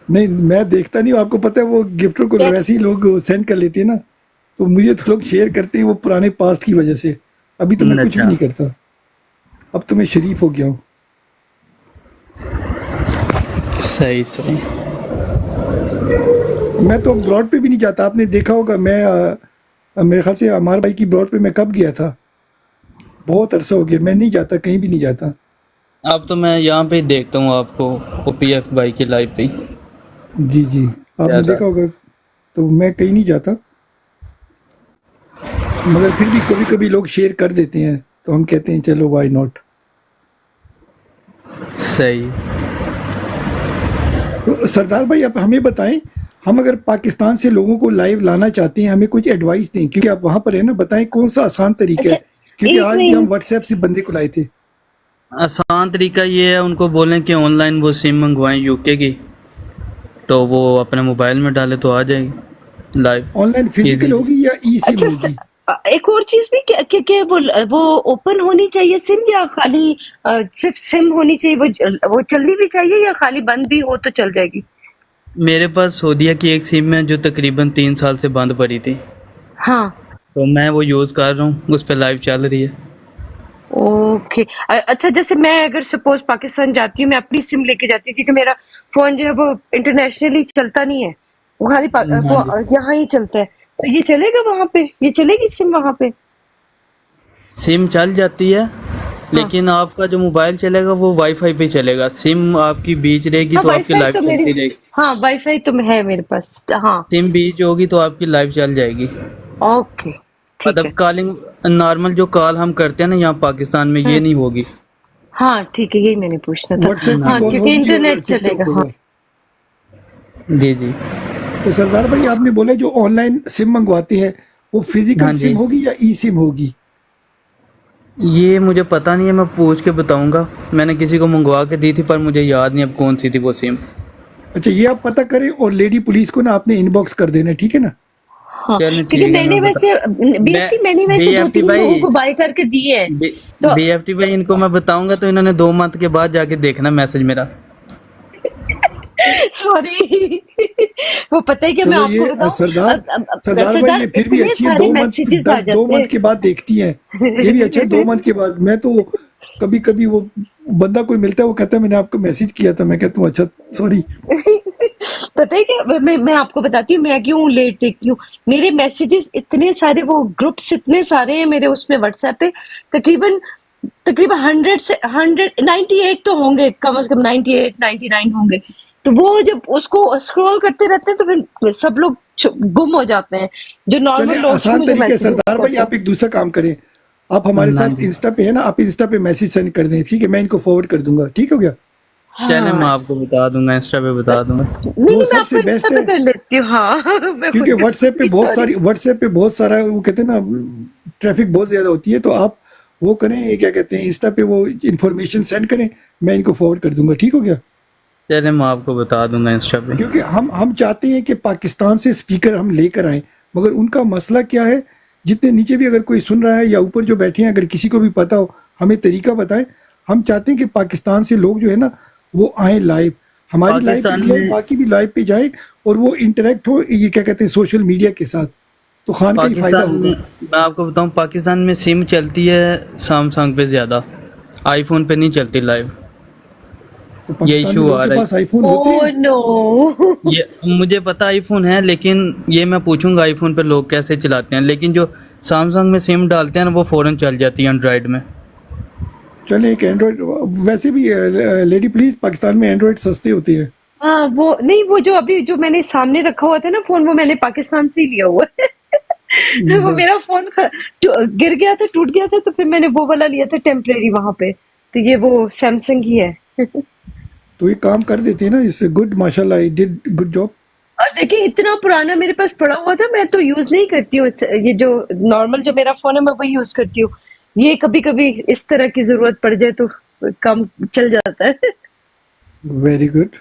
नहीं, मैं देखता नहीं हूँ, आपको पता है वो गिफ्टर को टेक्स्ट। वैसे ही लोग सेंड कर लेते हैं ना, तो मुझे तो लोग शेयर करते हैं वो पुराने पास्ट की वजह से। अभी तो मैं कुछ भी अच्छा। नहीं करता, अब तो मैं शरीफ हो गया हूँ। सही सही। मैं तो अब ब्रॉड पे भी नहीं जाता, आपने देखा होगा। मैं मेरे ख्याल से अमार भाई की ब्रॉड पे मैं कब गया था, बहुत अरसा हो गया, मैं नहीं जाता, कहीं भी नहीं जाता। अब तो मैं यहाँ पे ही देखता हूँ आपको, ओपीएफ भाई की लाइव पे ही जी जी, आपने ज्यादा। देखा होगा। तो मैं कहीं नहीं जाता, मगर फिर भी कभी कभी लोग शेयर कर देते हैं, तो हम कहते हैं चलो वाई नॉट। सही। तो सरदार भाई आप हमें बताएं, हम अगर पाकिस्तान से लोगों को लाइव लाना चाहते हैं, हमें कुछ एडवाइस दें, क्योंकि आप वहां पर है ना, बताएं कौन सा आसान तरीका अच्छा, है। क्योंकि एक आज भी हम मिनट। व्हाट्सएप से बंदे को लाए थे। आसान तरीका ये है, उनको बोलें कि ऑनलाइन वो सिम मंगवाएं यूके की, तो वो अपने मोबाइल में डाले तो आ जाएगी लाइव ऑनलाइन फिजिकल इजीली। होगी या ई सिम अच्छा होगी? एक और चीज भी, क्या क्या क्या वो ओपन होनी चाहिए सिम, या खाली सिर्फ सिम होनी चाहिए, वो चलनी भी चाहिए, या खाली बंद भी हो तो चल जाएगी? मेरे पास सऊदीया की एक सिम है जो तकरीबन 3 साल से बंद पड़ी थी, हाँ। तो मैं वो यूज़ कर रहा हूँ, उस पर लाइव चल रही है। ओके। अच्छा, जैसे मैं अगर सपोज पाकिस्तान जाती हूँ, मैं अपनी सिम लेके जाती हूँ, क्योंकि मेरा फोन जो है वो इंटरनेशनली चलता नहीं है, वो खाली हाँ वो जी। यहाँ ही चलता है। तो ये चलेगा वहां पे, ये चलेगी सिम वहां पे? सिम चल जाती है, हाँ। लेकिन आपका जो मोबाइल चलेगा वो वाईफाई पे चलेगा। सिम आपकी बीच रहेगी हाँ, तो आपकी वाईफाई लाइव तो मेरी, चलती रहेगी। हाँ वाईफाई तो है मेरे पास। हाँ। सिम बीच होगी तो आपकी लाइव चल जाएगी। ओके, ठीक मतलब है। कॉलिंग, नॉर्मल जो कॉल हम करते हैं ना यहाँ पाकिस्तान में, ये हम्म। नहीं होगी। हाँ ठीक है, यही मैंने पूछना था। व्हाट्सएप की हाँ, कॉल क्योंकि होगी और इंटरनेट टिकटॉक चलेगा। हाँ। होगा। जी जी। तो सरदार भाई आपने बोला जो ऑनलाइन सिम मंगवाते हैं, वो फिजिकल हाँ जी, सिम होगी या ई सिम होगी? ये मुझे पता नहीं है, मैं पूछ के बताऊंगा। मैंने किसी को मंगवा के दी थी पर मुझे याद नहीं अब कौन सी थी वो सिम। अच्छा, ये आप पता करें और लेडी पुलिस को ना आपने इनबॉक्स कर देना, ठीक है ना? हाँ, चलें क्योंकि ठीक है, मैंने मैं बता, वैसे मैं बीएफटी मैंने वैसे दो बीएफटी तीन लोगों भाई, को बाय करके दिए हैं। तो बीएफटी भाई इनको मैं बताऊंगा तो इन्होंने 2 मंथ के बाद जाके देखना मैसेज मेरा। सॉरी। वो पता है क्या, मैं चलो आपको ये बताऊं, सरदार, सरदार भाई ये सरदार फिर भी इतने अच्छी है, सारे मैसेजेस आ दो जाते मंथ के बाद देखती हैं। ये भी अच्छा है, 2 मंथ के बाद। मैं तो कभी कभी वो बंदा कोई मिलता है, वो कहता है मैंने आपको मैसेज किया था, मैं कहता हूँ अच्छा सॉरी। हैं। पता है क्या, मैं आपको बताती हूँ मैं क्यों लेट देखती हूँ। मेरे मैसेजेस इतने सारे, वो ग्रुप्स इतने सारे हैं मेरे उसमें व्हाट्सएप पे, तकरीबन तकरीबन 100 से 198 तो होंगे, कम से कम 98 99 होंगे। तो वो जब उसको स्क्रॉल करते रहते हैं तो फिर सब लोग गुम हो जाते हैं, जो चले नॉर्मल लोग ही आसान मुझे तरीके है मैसेजेस सरदार भाई, करते हैं। आप एक दूसरा काम करें, आप हमारे हाँ साथ जी। इंस्टा पे है ना, आप इंस्टा पे मैसेज सेंड कर दें, ठीक है, मैं इनको फॉरवर्ड कर दूंगा, ठीक हो गया? चले मैं हाँ। आपको बता दूंगा, इंस्टा पे बता दूंगा। नहीं वो नहीं, मैं आपको सबसे इंस्टा बेस्ट पे है, कर लेती हूँ। हाँ। मैं खुद क्योंकि कर, सॉरी। व्हाट्सएप पे बहुत सारा वो कहते हैं ना, ट्रैफिक बहुत ज़्यादा होती है, तो आप वो करें, ये क्या कहते हैं, इंस्टा पे वो इन्फॉर्मेशन सेंड करें, मैं इनको फॉरवर्ड कर दूंगा, ठीक हो गया? चले मैं आपको बता दूंगा इंस्टा पे। क्योंकि हम चाहते हैं कि पाकिस्तान से स्पीकर हम लेकर आएँ, मगर उनका मसला क्या है, जितने नीचे भी अगर कोई सुन रहा है या ऊपर जो बैठे हैं, अगर किसी को भी पता हो, हमें तरीका बताएं। हम चाहते हैं कि पाकिस्तान से लोग जो है ना, वो आएँ लाइव, हमारी लाइव पे पाकिस्तान भी आए, में, बाकी भी लाइव पे जाए, और वो इंटरेक्ट हो, ये क्या कहते हैं, सोशल मीडिया के साथ, तो खान का ही फ़ायदा पाकिस्तान में होगा। मैं आपको बताऊं, पाकिस्तान में सिम चलती है सैमसंग पे ज़्यादा, आईफोन पे नहीं चलती लाइव। तो ये पाकिस्तान में इशू लोगों आ के रहा पास है। आईफ़ोन होते ओह हैं। नो। ये मुझे पता आईफोन है, लेकिन ये मैं पूछूंगा आईफोन पे लोग कैसे चलाते हैं, लेकिन जो सैमसंग में सिम डालते हैं ना वो फ़ौरन चल जाती है एंड्रॉयड में। चलें एक एंड्रॉयड, वैसे भी लेडी प्लीज़, पाकिस्तान में एंड्रॉयड सस्ते होते हैं। हाँ, वो नहीं, वो जो अभी जो मैंने सामने रखा हुआ था ना फोन, वो मैंने पाकिस्तान से ही लिया हुआ है। वो बस, मेरा फोन गिर गया था, टूट गया था, तो फिर मैंने वो वाला लिया था टेम्परेरी वहां पे। तो ये वो सैमसंग ही है। तो ये काम कर देते हैं ना, इस गुड, माशाल्लाह, आई डिड गुड जॉब। और देखिए, इतना पुराना मेरे पास पड़ा हुआ था, मैं तो यूज नहीं करती हूँ ये जो नॉर्मल जो मेरा फोन है, मैं वही यूज करती हूँ। ये कभी कभी इस तरह की जरूरत पड़ जाए तो काम चल जाता है। Very good.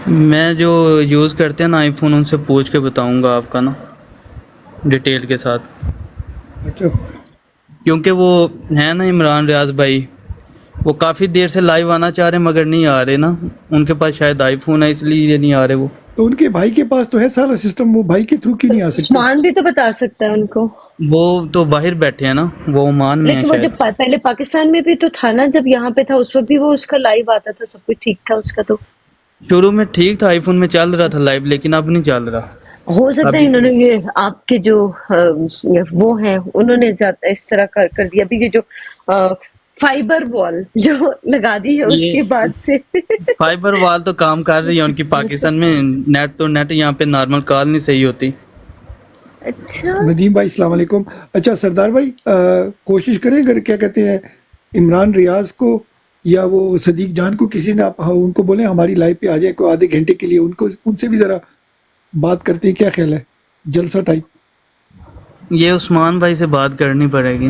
मैं जो यूज़ करते हैं ना आईफोन, उनसे पूछ के बताऊंगा आपका ना, डिटेल के साथ। अच्छा, क्योंकि वो है ना इमरान रियाज भाई, वो काफी देर से लाइव आना चाह रहे हैं मगर नहीं आ रहे ना, उनके पास शायद आईफोन है इसलिए नहीं आ रहे वो। तो उनके भाई के पास तो है सारा सिस्टम, वो भाई के थ्रू क्यों नहीं आ सकते? उस्मान भी तो बता सकता है उनको। वो तो बाहर बैठे हैं ना, वो ओमान में है लेकिन वो जब शायद। पहले पाकिस्तान में भी तो था ना, जब यहाँ पे था उस वक्त भी वो उसका लाइव आता था, सब कुछ ठीक था उसका। तो शुरू में ठीक था, आईफोन में चल रहा था लाइव, लेकिन अब नहीं चल रहा। हो सकता है अभी इन्होंने ये आपके जो वो हैं उन्होंने ज्यादा इस तरह कर दिया। अभी ये जो फाइबर वॉल जो लगा दी है उसके ये बाद से फाइबर वाल तो काम कर रही है उनकी पाकिस्तान में, नेट तो नेट, यहाँ पे नॉर्मल कॉल नहीं सही होती। अच्छा नदीम भाई अस्सलाम वालेकुम। अच्छा सरदार भाई, कोशिश करें अगर क्या कहते हैं इमरान रियाज को या वो सदीक जान को किसी ने, आप उनको बोले हमारी लाइव पे आ जाए को आधे घंटे के लिए, उनको उनसे भी ज़रा बात करते हैं, क्या ख्याल है? जलसा टाइप। ये उस्मान भाई से बात करनी पड़ेगी।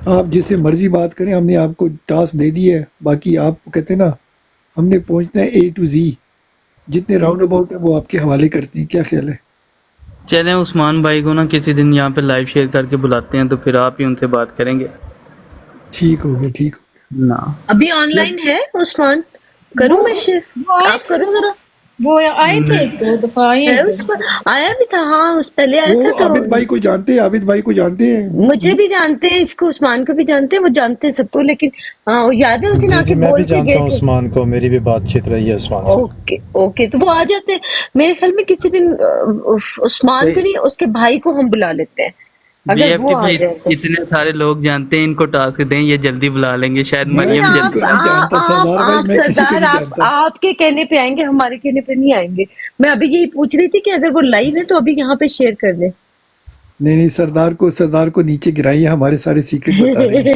आप जिससे मर्जी बात करें, हमने आपको टास्क दे दी है, बाकी आप कहते हैं ना हमने पहुंचना है A to Z, जितने राउंड अबाउट है वो आपके हवाले करते हैं, क्या ख्याल है? चलें उस्मान भाई को ना किसी दिन यहाँ पे लाइव शेयर करके बुलाते हैं, तो फिर आप ही उनसे बात करेंगे ठीक हो गया, ठीक हो गया। ना। अभी ऑनलाइन है उस्मान? करूँ मैं शेयर? वो आए आप करो जरा। वो आए थे, एक दो दफा आए है थे। उस पर आया भी था, हाँ उस पहले आया वो था। आबिद तो भाई को जानते हैं, आबिद भाई को जानते हैं। मुझे भी जानते हैं, इसको उस्मान को भी जानते हैं, वो जानते हैं सबको। लेकिन वो याद है उस दिन जी आके जी, मैं बोल भी के जानता गए हूँ थे। उस्मान को, मेरी भी बातचीत रही है उस्मान से। ओके ओके, तो वो आ जाते हैं मेरे ख्याल में किसी दिन। उस्मान को नहीं, उसके भाई को हम बुला लेते हैं अगर वो बीएफटी आ भाई जाए तो। इतने सारे लोग जानते हैं, इनको टास्क दें, ये जल्दी बुला लेंगे, शायद मैं मरियम किसी जल्दी। को नहीं जानता सरदार भाई, आप मैं किसी को सरदार, नहीं आप जानता। आपके कहने पे आएंगे, हमारे कहने पे नहीं आएंगे। मैं अभी यही पूछ रही थी कि अगर वो लाइव है तो अभी यहाँ पे शेयर कर दे। नहीं नहीं, सरदार को नीचे गिराइए, हमारे सारे सीक्रेट बता रहे हैं।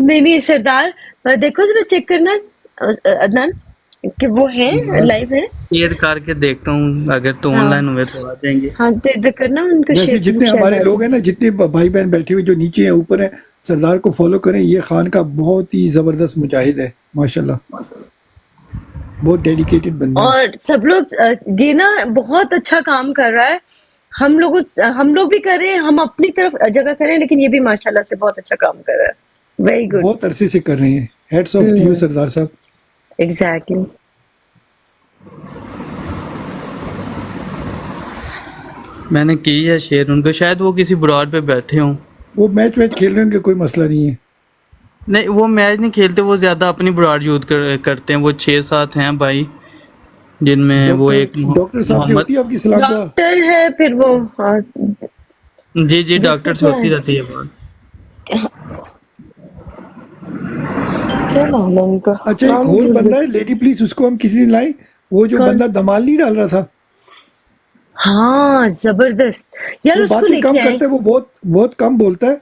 नहीं नहीं सरदार, देखो जरा चेक करना अदनान कि वो है लाइव है। शेयर करके देखता हूँ, अगर तो हाँ ऑनलाइन हुए तो आ जाएंगे। हाँ, तो इधर करना उनको वैसे शेयर। जितने हमारे लोग हैं ना, जितने भाई बहन बैठे हुए जो नीचे हैं ऊपर हैं, सरदार को फॉलो करें। ये खान का बहुत ही जबरदस्त मुजाहिद है माशाल्लाह, बहुत डेडिकेटेड बंदा है। और सब लोग ये ना बहुत अच्छा काम कर रहा है। हम लोग भी कर रहे हैं, हम अपनी तरफ जगह कर रहे हैं, लेकिन ये भी माशाल्लाह से बहुत अच्छा काम कर रहा है। वेरी गुड, बहुत अरसे से कर रहे हैं। हेड्स ऑफ टू यू सरदार साहब। एग्जैक्टली। मैंने की है शेयर उनको, शायद वो किसी ब्रॉड पे बैठे हों। वो मैच खेल रहे होंगे, कोई मसला नहीं है। नहीं, वो मैच नहीं खेलते, वो ज्यादा अपनी ब्रॉड यूज करते हैं। वो 6-7 हैं भाई, जिनमें वो एक डॉक्टर साहब से होती है आपकी सलाम दुआ? डॉक्टर है फिर वो जी जी, डॉक्टर से होती रहती है बात। क्या नाम है उनका? अच्छा, एक नाम और भूल बंदा गई। है लेडी पुलिस, उसको हम किसी दिन लाए। वो जो कौन? बंदा धमाल नहीं डाल रहा था, हाँ जबरदस्त यार, वो उसको बातें कम लेके आए। करता है, वो बहुत बहुत कम बोलता है।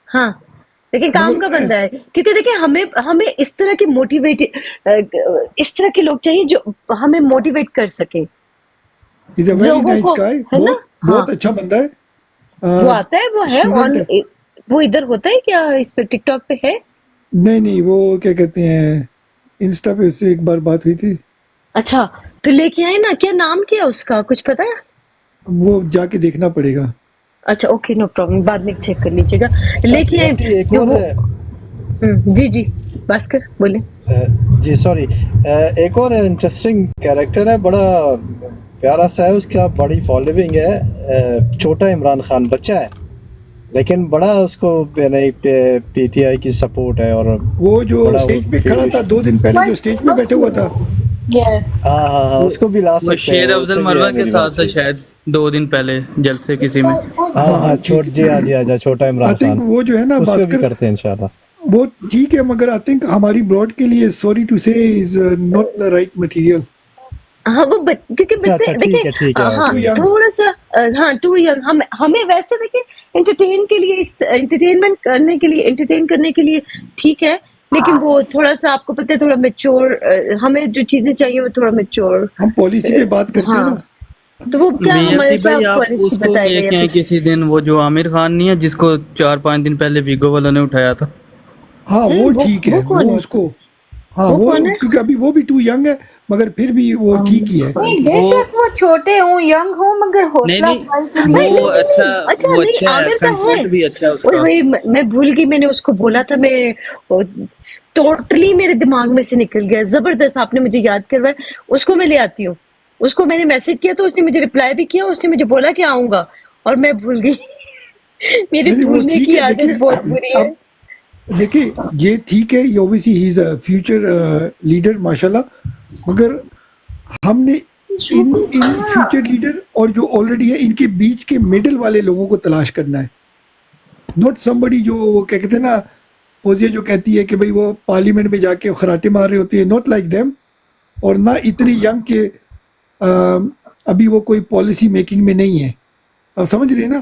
हाँ लेकिन काम का बंदा है, क्योंकि देखिए हमें इस तरह के इस तरह के लोग चाहिए जो हमें मोटिवेट कर सके। इज अ वेरी लोगों नाइस को, गाय, है ना? बहुत हाँ अच्छा बंदा है। वो आता है, वो है स्टूडेंट ऑन, है। वो इधर होता है क्या, इस पे टिकटॉक पे है? नहीं नहीं, वो क्या कहते हैं, इंस्टा पे उससे एक बार बात हुई थी। अच्छा, तो लेके आए ना, क्या नाम क्या उसका, कुछ पता है? वो जाके देखना पड़ेगा। अच्छा ओके, नो प्रॉब्लम, बाद में चेक कर लीजिएगा। लेके आए एक जो और वो। जी जी भास्कर बोले। जी सॉरी, एक और इंटरेस्टिंग कैरेक्टर है, बड़ा प्यारा सा है, उसका बड़ी फॉलोइंग है। छोटा इमरान खान बच्चा है, लेकिन बड़ा उसको पीटीआई की सपोर्ट है। और वो जो बड़ा स्टेज पे वो खड़ा था 2 दिन पहले, जो स्टेज पे बैठा हुआ था, हाँ हाँ हाँ, उसको भी ला वो सकते हैं। शेर अफजल उससे भी मरवा है के मेरी साथ था बातचीत। शायद 2 दिन पहले जलसे किसी में। हाँ हाँ, जी आजा छोटा आई इमरान थिंक खान, वो जो है ना उससे भी भास्कर, करते हैं इंशाल्लाह। वो ठीक है, मगर आई थिंक हमारी ब्रॉड के लिए सॉरी टू से is not the right material. हाँ वो क्योंकि अच्छा बच्चे अच्छा, देखिए, ठीक है हाँ Too young. थोड़ा सा हाँ टू यंग। हमें वैसे देखिए एंटरटेन के लिए, एंटरटेनमेंट करने के लिए, एंटरटेन करने के लिए ठीक है, लेकिन वो थोड़ा सा आपको पता है, थोड़ा मेच्योर, हमें जो चीजें चाहिए वो थोड़ा मेच्योर। हम पॉलिसी पे बात करते हैं हाँ ना। तो वो क्या हमारे बीएफटी भाई, क्या आप पॉलिसी उसको बताएगा लेके या आए फिर? किसी दिन, वो जो आमिर खान नहीं है, जिसको 4-5 दिन पहले वीगो वालों ने उठाया था। हाँ वो वो ठीक है, कौन वो है? उसको हाँ वो वो कौन है? क्योंकि अभी वो भी टू यंग है, मगर फिर भी वो ठीक ही है। नहीं बेशक वो छोटे हूँ यंग हूँ मगर नहीं हौसला नहीं अफजाई के लिए वो अच्छा, अच्छा वो नहीं, अच्छा है, आमिर का है। कंटेंट भी अच्छा है ओए उसका। ओए, मैं भूल गई, मैंने उसको बोला था, मैं टोटली मेरे दिमाग में से निकल गया। जबरदस्त, आपने मुझे याद करवाया। उसको मैं ले आती हूँ। उसको मैंने मैसेज किया तो उसने मुझे रिप्लाई भी किया, उसने मुझे बोला कि आऊंगा, और मैं भूल गई। मेरी नहीं नहीं, वो भूलने ठीक की है। देखिए आदत बहुत बुरी है। अब देखिए ये ठीक है, ये obviously he is a future leader माशाल्लाह, मगर हमने इन इन फ्यूचर लीडर और जो ऑलरेडी है इनके बीच के मिडिल वाले लोगों को तलाश करना है। नॉट समबडी जो वो क्या कहते हैं ना, फौजिया जो कहती है कि भाई वो पार्लियामेंट में जाके खराटे मार रहे होते हैं, नॉट लाइक देम। और ना इतने यंग के अभी वो कोई पॉलिसी मेकिंग में नहीं है। अब समझ रहे हैं ना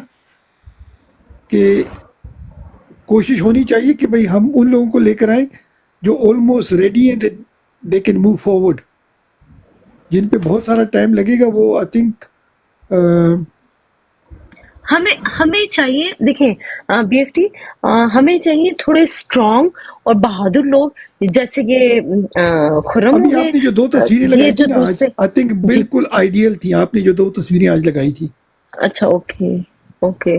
कि कोशिश होनी चाहिए कि भाई हम उन लोगों को लेकर आए जो ऑलमोस्ट रेडी हैं, दे कैन मूव फॉरवर्ड। जिन पे बहुत सारा टाइम लगेगा वो आई थिंक हमें हमें चाहिए, देखें बीएफटी, हमें चाहिए थोड़े स्ट्रांग और बहादुर लोग, जैसे कि खुर्रम हो अभी गए। आपने जो दो तस्वीरें ये लगाई थी जो ना आज, दूसरे, आई थिंक जी, बिल्कुल आइडियल थी। आपने जो दो तस्वीरें आज लगाई थी, अच्छा, ओके ओके।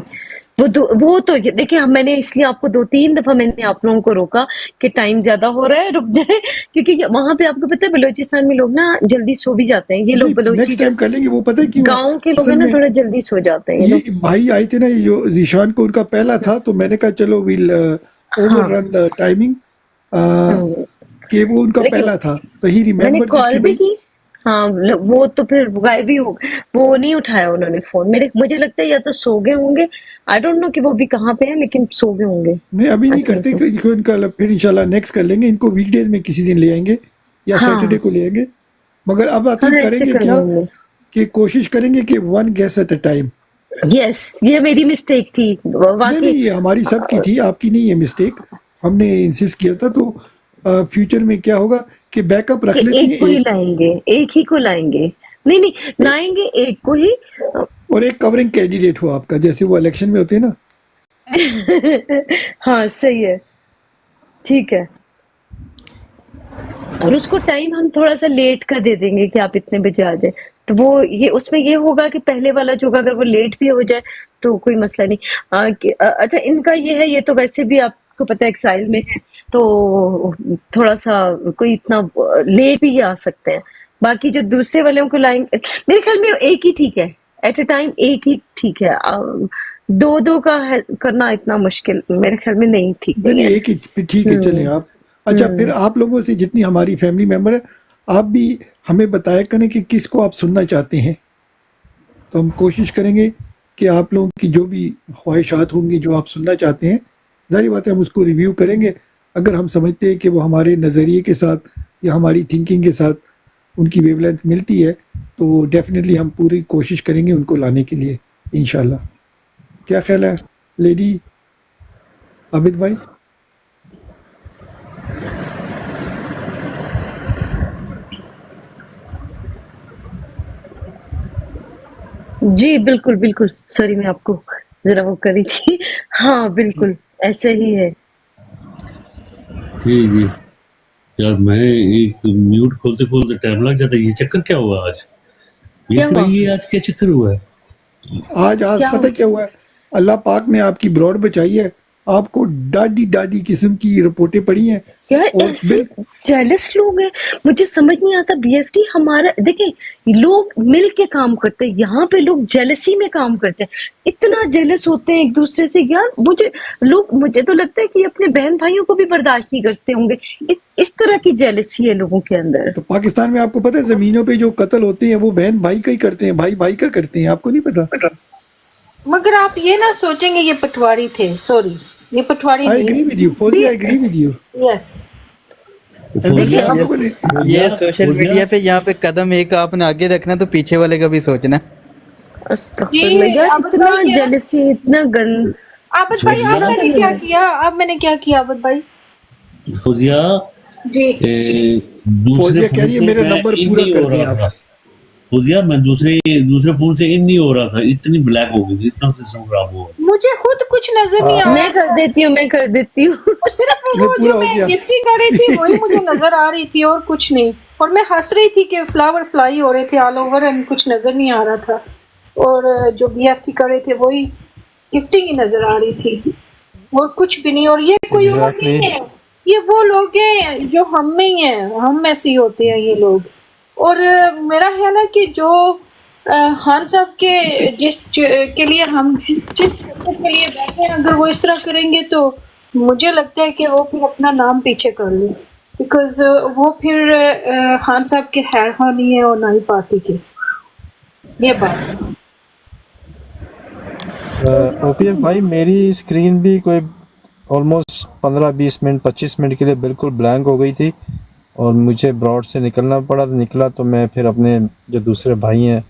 वो तो देखिए, हम मैंने इसलिए आपको 2-3 दफा मैंने आप लोगों को रोका कि टाइम ज्यादा हो रहा है, रुक जाए, क्योंकि वहां पे आपको पता है बलोचिस्तान में लोग ना जल्दी सो भी जाते हैं। ये लोग नहीं बलोची नेक्स्ट जो टाइम कर लेंगे। वो पता है क्यों है गांव के लोग असल हैं ना, में, थोड़ा जल्दी सो जाते हैं ये ये लोग। भाई आए थे ना, ये जो जीशान को उनका पहला था, तो मैंने कहा चलो विल ओवर हाँ, रन द टाइमिंग, हम्म, कि वो उनका लेकिन पहला था, तो ही मैंने रिमेम्बर्स इट कॉल कि भी भाई। की। हाँ, वो तो फिर गायब ही हो, वो नहीं उठाया उन्होंने फोन। मुझे लगता है या तो सो गए होंगे, आई डोंट नो कि वो भी कहाँ पे है, लेकिन सो गए होंगे। नहीं अभी आई नहीं थिंक करते, सो। इनको इनका फिर इंशाल्लाह नेक्स्ट कर लेंगे। इनको वीकडेज में किसी दिन ले आएंगे या सैटरडे हाँ को ले आएंगे। मगर अब आई हाँ, थिंक ऐसे करेंगे कर क्या लेंगे। कि कोशिश करेंगे कि one guess at a time. Yes, ये मेरी मिस्टेक थी नहीं वाकई। नहीं, ये हमारी सबकी थी, आपकी नहीं है मिस्टेक। हमने इंसिस्ट किया था। तो फ्यूचर में क्या होगा कि बैकअप कि रख लेते एक हैं को ही एक, लाएंगे, एक ही को लाएंगे। नहीं नहीं, ए, लाएंगे एक को ही। और एक कवरिंग कैंडिडेट हो आपका, जैसे वो इलेक्शन में होते हैं ना। हाँ सही है, ठीक है। और उसको टाइम हम थोड़ा सा लेट का दे देंगे कि आप इतने बजे आ जाए, तो वो ये उसमें ये होगा कि पहले वाला जो होगा, अगर वो लेट भी हो जाए तो कोई मसला नहीं। अच्छा, इनका ये है, ये तो वैसे भी आपको पता है एक्साइल में है, तो थोड़ा सा कोई इतना लेट भी आ सकते हैं। बाकी जो दूसरे वालों को लाएंगे, मेरे ख्याल में एक ही ठीक है, एट अ टाइम एक ही ठीक है। दो दो का करना इतना मुश्किल मेरे ख्याल में नहीं, ठीक नहीं नहीं नहीं, है। एक ही फिर ठीक है, चलें हम्म आप। अच्छा फिर हम्म आप लोगों से जितनी हमारी फैमिली मेम्बर है, आप भी हमें बताया करें कि किसको आप सुनना चाहते हैं। तो हम कोशिश करेंगे कि आप लोगों की जो भी ख्वाहिशात होंगी, जो आप सुनना चाहते हैं, ज़ाहिर बात है हम उसको रिव्यू करेंगे। अगर हम समझते हैं कि वो हमारे नज़रिए के साथ या हमारी थिंकिंग के साथ उनकी वेवलेंथ मिलती है, तो डेफिनेटली हम पूरी कोशिश करेंगे उनको लाने के लिए, इंशाल्लाह। क्या ख्याल है लेडी आबिद भाई? जी, बिल्कुल, बिल्कुल। सॉरी, मैं आपको ज़रा वो कर रही थी। हाँ, बिल्कुल, ऐसे ही है। जी जी। यार मैं एक म्यूट खोलते खोलते टाइम लग जाता है। ये चक्कर क्या हुआ आज? क्या हुआ? ये आज क्या चक्कर हुआ है? आज क्या पता हुआ? क्या हुआ है, अल्लाह पाक ने आपकी ब्रॉड बचाई है। आपको डाडी डाडी किस्म की रिपोर्टें पड़ी हैं। यार, और ऐसे बिल जेलस लोग हैं, मुझे समझ नहीं आता बीएफटी। हमारा देखें, लोग मिल के काम करते हैं, यहाँ पे लोग जेलसी में काम करते हैं, इतना जेलस होते हैं एक दूसरे से। यार मुझे तो लगता है कि अपने बहन भाइयों को भी बर्दाश्त नहीं करते होंगे। इस तरह की जेलसी है लोगों के अंदर। तो पाकिस्तान में आपको पता है ज़मीनों पे जो कत्ल होते हैं वो बहन भाई का ही करते हैं, भाई भाई का करते हैं, आपको नहीं पता? मगर आप ये ना सोचेंगे ये पटवारी थे, सॉरी ये पटवारी आई नहीं। एग्री विद यू फौजी, I agree with you. Yes, देखिए, आप अब लोगों ने ये सोशल मीडिया पे यहाँ पे कदम एक आपने आगे रखना तो पीछे वाले का भी सोचना। अस्तगफिरुल्लाह, ये यार आबद इतना भाई क्या, जेलसी, इतना गंद। आबद भाई अब मैंने क्या किया, अब मैंने क्या किया आबद भाई? फौजिया जी दूसरे फौजिया कह फोन रही है से मेरा मैं नंबर इन पूरा नहीं कर हो दें रहा आप। था। फौजिया मैं दूसरे फोन से इन नहीं हो रहा था, इतनी ब्लैक हो गई थी, इतना सिस्टम खराब हुआ। मुझे खुद कुछ नजर नहीं आ मैं रहा कर देती हूँ, मैं कर देती हूँ। और सिर्फ मैं वो पूरा जो हो मैं गया। गिफ्टिंग कर रही थी वही मुझे नजर आ रही थी और कुछ नहीं। और मैं हंस रही थी कि फ्लावर फ्लाई हो रहे थे ऑल ओवर एंड कुछ नजर नहीं आ रहा था। और जो BFT कर रहे थे वही गिफ्टिंग ही नजर आ रही थी और कुछ भी नहीं। और ये कोई और एग्जैक्टली नहीं है, ये वो लोग हैं जो हम में ही हैं, हम में से ही होते हैं ये लोग। और मेरा ख्याल है कि जो खान साहब के के लिए हम जिस मकसद के लिए बैठे हैं, अगर वो इस तरह करेंगे तो मुझे लगता है कि वो फिर अपना नाम पीछे कर लें, बिकॉज वो फिर खान साहब के खैर खां नहीं है और ना ही पार्टी के। ये बात है। ओपीएफ भाई मेरी स्क्रीन भी कोई ऑलमोस्ट 15-20 मिनट 25 मिनट के लिए बिल्कुल ब्लैंक हो गई थी और मुझे ब्रॉड से निकलना पड़ा। निकला तो मैं फिर अपने जो दूसरे भाई हैं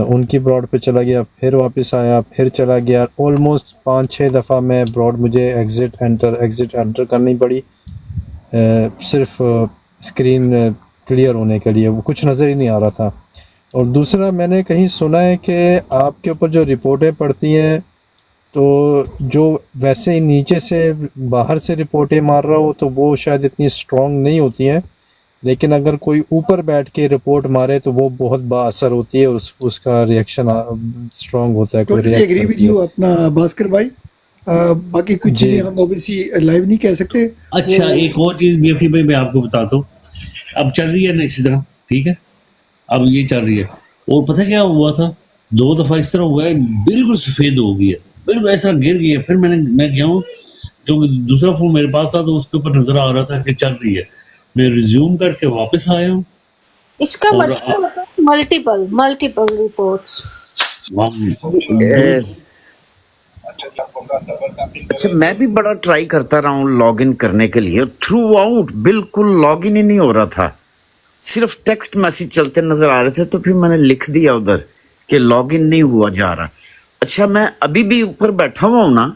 उनकी ब्रॉड पे चला गया, फिर वापस आया, फिर चला गया। ऑलमोस्ट 5-6 दफ़ा मैं ब्रॉड मुझे एग्ज़िट एंटर करनी पड़ी सिर्फ स्क्रीन क्लियर होने के लिए। वो कुछ नज़र ही नहीं आ रहा था। और दूसरा मैंने कहीं सुना है कि आपके ऊपर जो रिपोर्टें पड़ती हैं तो जो वैसे ही नीचे से बाहर से रिपोर्टें मार रहा हो तो वो शायद इतनी स्ट्रॉन्ग नहीं होती हैं, लेकिन अगर कोई ऊपर बैठ के रिपोर्ट मारे तो वो बहुत बाअसर होती है और उसका रिएक्शन स्ट्रॉन्ग होता है। कोई टोटली रिएक्ट एग्री विद करती है। यू अपना भास्कर भाई। बाकी कुछ जी। चीज़ें हम ऑब्वियसली लाइव नहीं कह सकते। अच्छा वो एक और चीज बीएफटी भाई मैं आपको बताता हूँ, अब चल रही है ना इसी तरह, ठीक है, अब ये चल रही है। और पता क्या हुआ था, 2 दफा इस तरह हुआ है, बिल्कुल सफेद हो गई है, बिल्कुल ऐसा गिर गई है। फिर मैं गया हूँ, क्योंकि दूसरा फोन मेरे पास था तो उसके ऊपर नजर आ रहा था कि चल रही है। मैं रिज्यूम करके वापस आया हूँ इसका और मतलब होता है मल्टीपल रिपोर्ट्स। ए, अच्छा मैं भी बड़ा ट्राई करता रहा हूँ लॉग इन करने के लिए, थ्रू आउट बिल्कुल लॉग इन ही नहीं हो रहा था, सिर्फ टेक्स्ट मैसेज चलते नजर आ रहे थे। तो फिर मैंने लिख दिया उधर कि लॉग इन नहीं हुआ जा रहा। अच्छा मैं अभी भी ऊपर बैठा हुआ हूँ ना,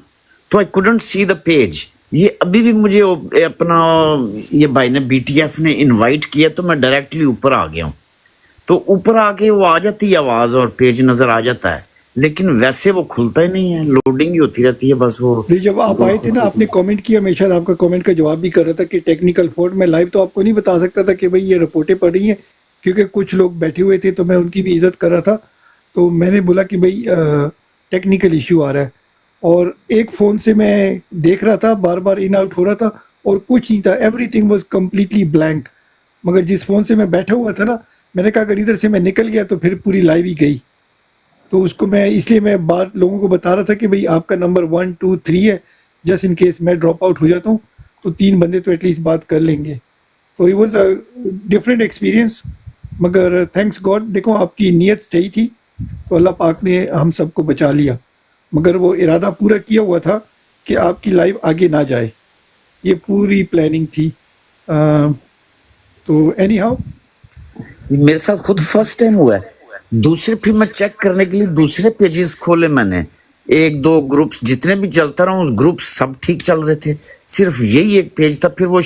तो I couldn't see the page. ये अभी भी मुझे अपना ये भाई ने BTF ने इनवाइट किया तो मैं डायरेक्टली ऊपर आ गया हूँ। तो ऊपर आके वो आ जाती है आवाज और पेज नजर आ जाता है, लेकिन वैसे वो खुलता ही नहीं है, लोडिंग ही होती रहती है बस। वो नहीं, जब आप आए थे ना आपने कमेंट किया, मैं शायद आपका कमेंट का जवाब भी कर रहा था कि टेक्निकल फॉल्ट। मैं लाइव तो आपको नहीं बता सकता था कि भाई ये रिपोर्टें पड़ रही हैं, क्योंकि कुछ लोग बैठे हुए थे तो मैं उनकी भी इज्जत कर रहा था। तो मैंने बोला कि भाई टेक्निकल इशू आ रहा है, और एक फ़ोन से मैं देख रहा था बार बार इन आउट हो रहा था और कुछ नहीं था, एवरीथिंग वाज कम्प्लीटली ब्लैंक। मगर जिस फ़ोन से मैं बैठा हुआ था ना, मैंने कहा अगर इधर से मैं निकल गया तो फिर पूरी लाइव ही गई। तो उसको मैं इसलिए मैं बार लोगों को बता रहा था कि भाई आपका नंबर 1 2 3 है, जस्ट इन केस मैं ड्रॉप आउट हो जाता हूँ तो 3 बंदे तो एटलीस्ट बात कर लेंगे। तो it was a different experience, मगर थैंक्स गॉड, देखो आपकी नीयत सही थी तो अल्लाह पाक ने हम सबको बचा लिया। मगर वो इरादा पूरा किया हुआ था कि आपकी लाइव आगे ना जाए, ये पूरी प्लानिंग थी। तो एनी हाउ मेरे साथ खुद फर्स्ट टाइम हुआ है। दूसरे फिर मैं चेक करने के लिए दूसरे पेजेस खोले मैंने, 1-2 ग्रुप्स जितने भी चलता रहा उस ग्रुप सब ठीक चल रहे थे, सिर्फ यही एक पेज था। फिर वो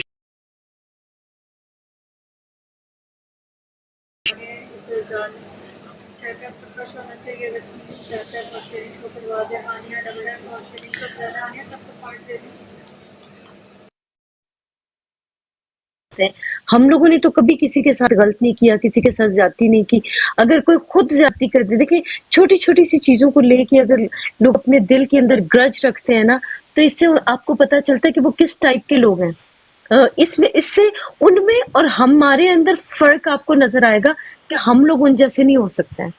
हम लोगों ने तो कभी किसी के साथ गलत नहीं किया, किसी के साथ ज्यादती नहीं की। अगर कोई खुद ज्यादती कर दे, देखिए छोटी छोटी सी चीजों को लेके अगर लोग अपने दिल के अंदर ग्रज रखते हैं ना, तो इससे आपको पता चलता है कि वो किस टाइप के लोग हैं। इसमें इससे उनमें और हमारे अंदर फर्क आपको नजर आएगा कि हम लोग उन जैसे नहीं हो सकते हैं।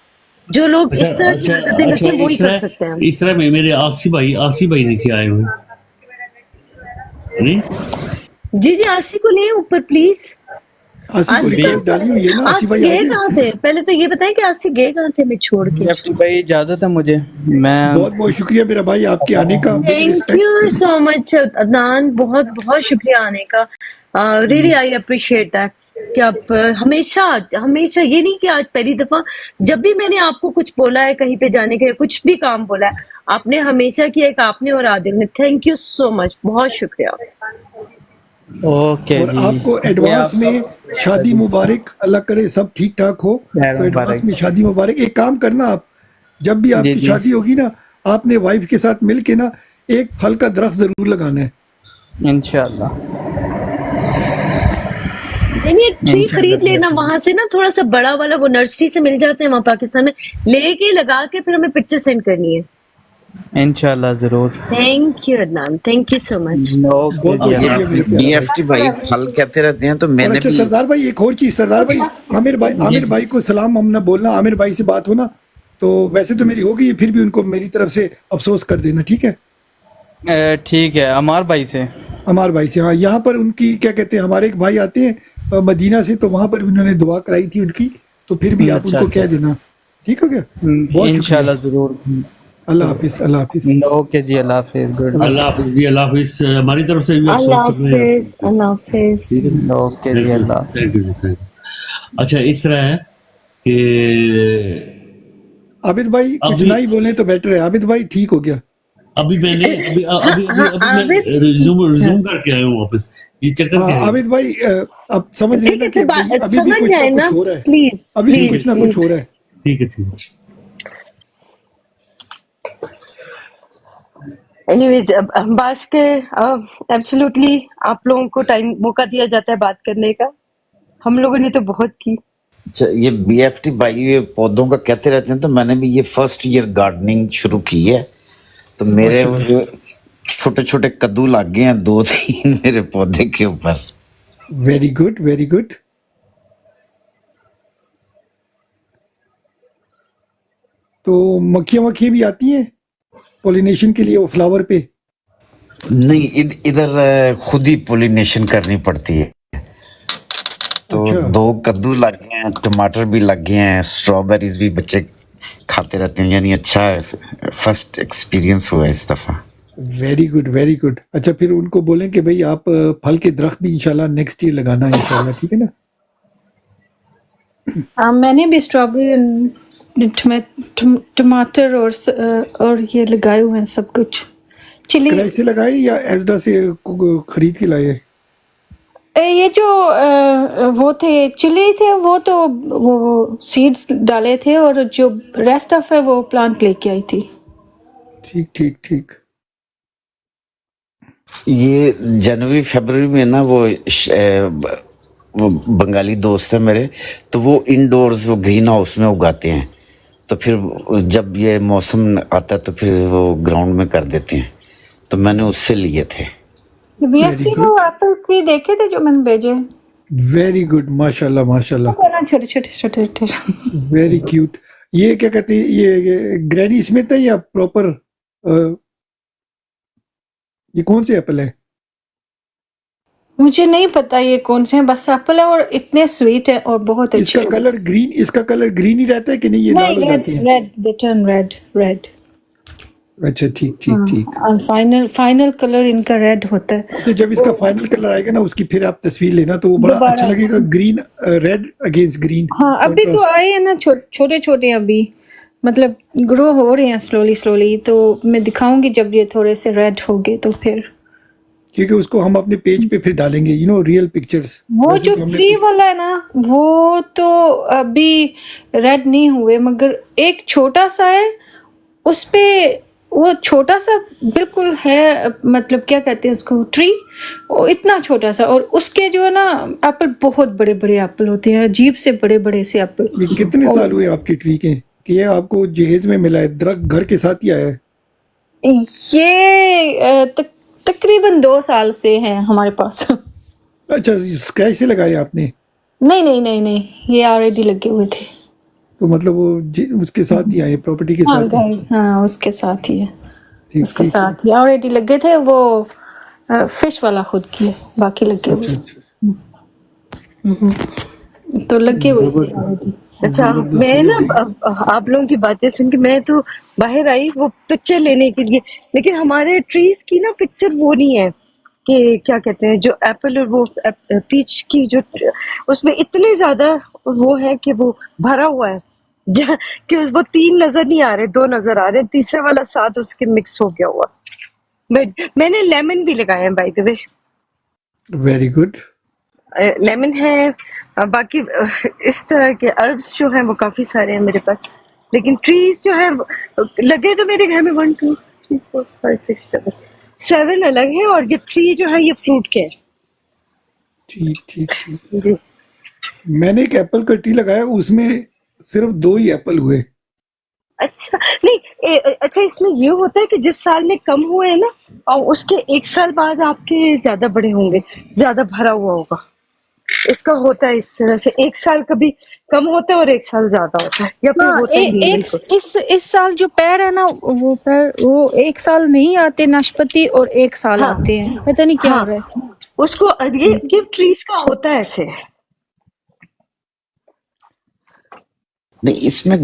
जो लोग इस तरह की हरकतें करते हैं वही कर सकते हैं। इस तरह में मेरे आसी भाई नीचे आए हुए नहीं। जी जी, आसी को ले ऊपर प्लीज। आसी को आसी रिक्वेस्ट डाली हुई है ना, आसी आसी भाई गए आ कहाँ गए। थे? पहले तो ये बताएं कि आसी गए कहाँ थे मैं छोड़ के। BFT भाई इजाजत है मुझे, मैं बहुत बहुत शुक्रिया मेरा भाई आपके आने का, big thank respect. You so much Adnan, बहुत बहुत शुक्रिया आने का। रियली आई अप्रिशिएट दैट कि आप हमेशा हमेशा, ये नहीं कि आज पहली दफा, जब भी मैंने आपको कुछ बोला है कहीं पे जाने के लिए, कुछ भी काम बोला है, आपने हमेशा किया, एक आपने और आदिल ने। थैंक यू सो मच, बहुत शुक्रिया। ओके और जी। आपको ये एडवांस आप में शादी मुबारक, अल्लाह करे सब ठीक ठाक हो। खैर तो एडवांस मुबारक। में शादी मुबारक। एक काम करना, आप जब भी जी आपकी जी शादी होगी ना, आपने वाइफ के साथ मिल के ना एक फल का दरख्त जरूर लगाना है। इंशाल्लाह नहीं, एक ट्री इंशाल्लाह खरीद लेना वहां से ना, थोड़ा सा बड़ा वाला, वो नर्सरी से मिल जाते हैं वहां पाकिस्तान में, लेके लगा के फिर हमें पिक्चर सेंड करनी है। इंशाल्लाह जरूर। Thank you Adnan, thank you so much. Okay बहुत जी बहुत अल्लाह शुक्रिया मेरे हाफिज। प्यारा भाई। बीएफटी भाई फल कहते रहते हैं तो और मैंने अच्छा भी सरदार भाई, एक और चीज, सरदार भाई, जी आमिर भाई को सलाम हम ना बोलना, आमिर भाई से बात हो ना, तो वैसे तो मेरी हो गई है, फिर भी उनको मेरी तरफ से अफसोस कर देना, ठीक है? ठीक है अमार भाई से। अमार भाई से, हाँ। यहाँ पर उनकी क्या कहते हैं, हमारे एक भाई आते हैं मदीना से, तो वहां पर भी उन्होंने दुआ कराई थी उनकी, तो फिर भी आप अच्छा उनको अच्छा कह देना, ठीक हो गया? बहुत शुक्रिया। इंशाल्लाह जरूर। अल्लाह हाफिज, अल्लाह हाफिज। ओके जी अल्लाह हाफिज। गुड अल्लाह हाफिज जी, अल्लाह हाफिज। हमारी तरफ से भी अल्लाह अफसोस कर रहे हैं हाफिज, अल्लाह हाफिज। ठीक है ना? ओके जी अल्लाह। थैंक यू जी, थैंक यू। अच्छा इस तरह है कि आबिद भाई कुछ अभी ना ही बोले तो बेटर है। आबिद भाई ठीक हो गया? अभी मैंने अभी हाँ अभी अभी हाँ अभी मैं आबिद, रिज्यूम करके आया हूँ वापस। ये चक्कर क्या हाँ है? आबिद भाई, अब समझ ठीक लेना है, कि भाई अभी भी समझ कुछ जाए ना ना, कुछ हो रहा है, प्लीज अभी भी ठीक है कुछ ना प्लीज कुछ हो रहा है। ठीक है ठीक है। एनीवेज, अब बात के एब्सोल्युटली आप लोगों को टाइम मौका दिया जाता है बात करने का, हम लोगों ने तो बहुत की। अच्छा, ये बीएफटी भाई ये पौधों का कहते रहते हैं तो मैंने भी ये फर्स्ट ईयर गार्डनिंग शुरू की है, तो मेरे माशाल्लाह, छोटे छोटे कद्दू लग गए हैं 2-3 मेरे पौधे के ऊपर। Very good, very good. तो मक्खियाँ भी आती हैं पॉलिनेशन के लिए वो फ्लावर पे? नहीं, इधर खुद ही पोलिनेशन करनी पड़ती है। तो अच्छा, 2 कद्दू लग गए हैं, टमाटर भी लग गए हैं, स्ट्रॉबेरीज भी बच्चे खाते रहते हैं, यानी अच्छा फर्स्ट एक्सपीरियंस हुआ इस दफा। Very good, very good. अच्छा, फिर उनको बोलें कि भाई आप फल के दरख्त भी इंशाल्लाह नेक्स्ट ईयर लगाना है इंशाल्लाह, ठीक है ना? मैंने भी स्ट्रॉबेरी, टमाटर और ये लगाए हुए हैं सब कुछ। चिली, स्क्रैच से लगाए या एजडा से खरीद के लाए? ये जो वो थे चिली थे, वो तो वो सीड्स डाले थे, और जो रेस्ट ऑफ है वो प्लांट लेके आई थी। ठीक ठीक ठीक। ये जनवरी फरवरी में ना वो बंगाली दोस्त है मेरे, तो वो इंडोर्स वो ग्रीन हाउस में उगाते हैं, तो फिर जब ये मौसम आता है तो फिर वो ग्राउंड में कर देते हैं, तो मैंने उससे लिए थे। बीएफटी Very वो good. एप्पल ट्री देखे थे जो मैंने भेजे, वेरी गुड, माशाल्लाह माशाल्लाह, छोटे छोटे छोटे छोटे। Very cute. ये क्या कहते हैं, ये ग्रैनी स्मिथ है या प्रॉपर, ये कौन से एप्पल है? मुझे नहीं पता ये कौन से हैं, बस एप्पल है और इतने स्वीट है और बहुत अच्छे। इसका कलर ग्रीन ही रहता है कि नहीं, ये लाल हो नहीं, जाती है? Red, they turn red. अच्छा, ठीक ठीक ठीक। फाइनल कलर इनका रेड होता है। तो जब इसका फाइनल कलर आएगा ना, उसकी फिर आप तस्वीर लेना, तो वो बड़ा दोबारा। अच्छा लगेगा, ग्रीन रेड अगेंस्ट ग्रीन। हाँ, अभी तो आए हैं ना छोटे छोटे, अभी मतलब ग्रो हो रहे हैं स्लोली, तो मैं दिखाऊंगी जब ये थोड़े से रेड हो गए तो फिर। क्योंकि उसको हम अपने पेज पे फिर डालेंगे, रियल पिक्चर्स। वो जो ट्री वाला है ना, वो तो अभी रेड नहीं हुए, मगर एक छोटा सा है उस पे, वो छोटा सा बिल्कुल है, मतलब क्या कहते हैं उसको, ट्री, वो इतना छोटा सा, और उसके जो है ना एप्पल बहुत बड़े बड़े एप्पल होते हैं, अजीब से बड़े बड़े से एप्पल। ये कितने साल हुए आपके ट्री के कि ये आपको जहेज में मिला है, दरख्त घर के साथ ही आया है? ये तकरीबन 2 साल से है हमारे पास। अच्छा, स्क्रैच से लगाए आपने? नहीं, ये ऑलरेडी लगे हुए थे। तो मतलब वो उसके साथ ही आए, प्रॉपर्टी के साथ ही? हाँ, उसके साथ ही है, ठीक उसके ठीक। साथ ही ऑलरेडी लगे थे। वो फिश वाला खुद किए, बाकी लगे हुए अच्छा, तो लगे हुए थे जबरदस्त। already। अच्छा, मैं ना आप लोगों की बातें सुन के मैं तो बाहर आई वो पिक्चर लेने के लिए, लेकिन हमारे ट्रीज की ना पिक्चर वो नहीं है कि क्या कहते हैं, जो एप्पल और वो पीच की जो उसमें इतने ज्यादा वो है कि वो भरा हुआ है कि वो 3 नजर नहीं आ रहे, 2 नजर आ रहे हैं, तीसरे वाला साथ उसके मिक्स हो गया हुआ। बट मैंने लेमन भी लगाए हैं by the way. Very good. Lemon है, बाकी इस तरह के अर्ब्स जो हैं वो काफी सारे हैं मेरे पास, लेकिन ट्रीज जो है लगे तो मेरे घर में 1 2 3 4 5 6 7 अलग हैं, और ये 3 जो है ये फ्रूट के हैं। ठीक ठीक ठीक। जी। मैंने एक एप्पल का ट्री लगाया, उसमें सिर्फ 2 ही एप्पल हुए। अच्छा नहीं, अच्छा इसमें ये होता है कि जिस साल में कम हुए हैं ना, और उसके 1 साल बाद आपके ज्यादा बड़े होंगे, ज्यादा भरा हुआ होगा। इसका होता है इस तरह से, 1 साल कभी कम होता है और 1 साल ज्यादा होता है, या फिर हाँ, होता ही नहीं है एक बिल्कुल। इस साल जो पेड़ है ना, वो 1 साल नहीं आते नाशपाती, और 1 साल हाँ आते हैं, पता नहीं क्या हो हाँ, रहा है। उसको ये ट्रीज का होता है ऐसे। नहीं, इसमें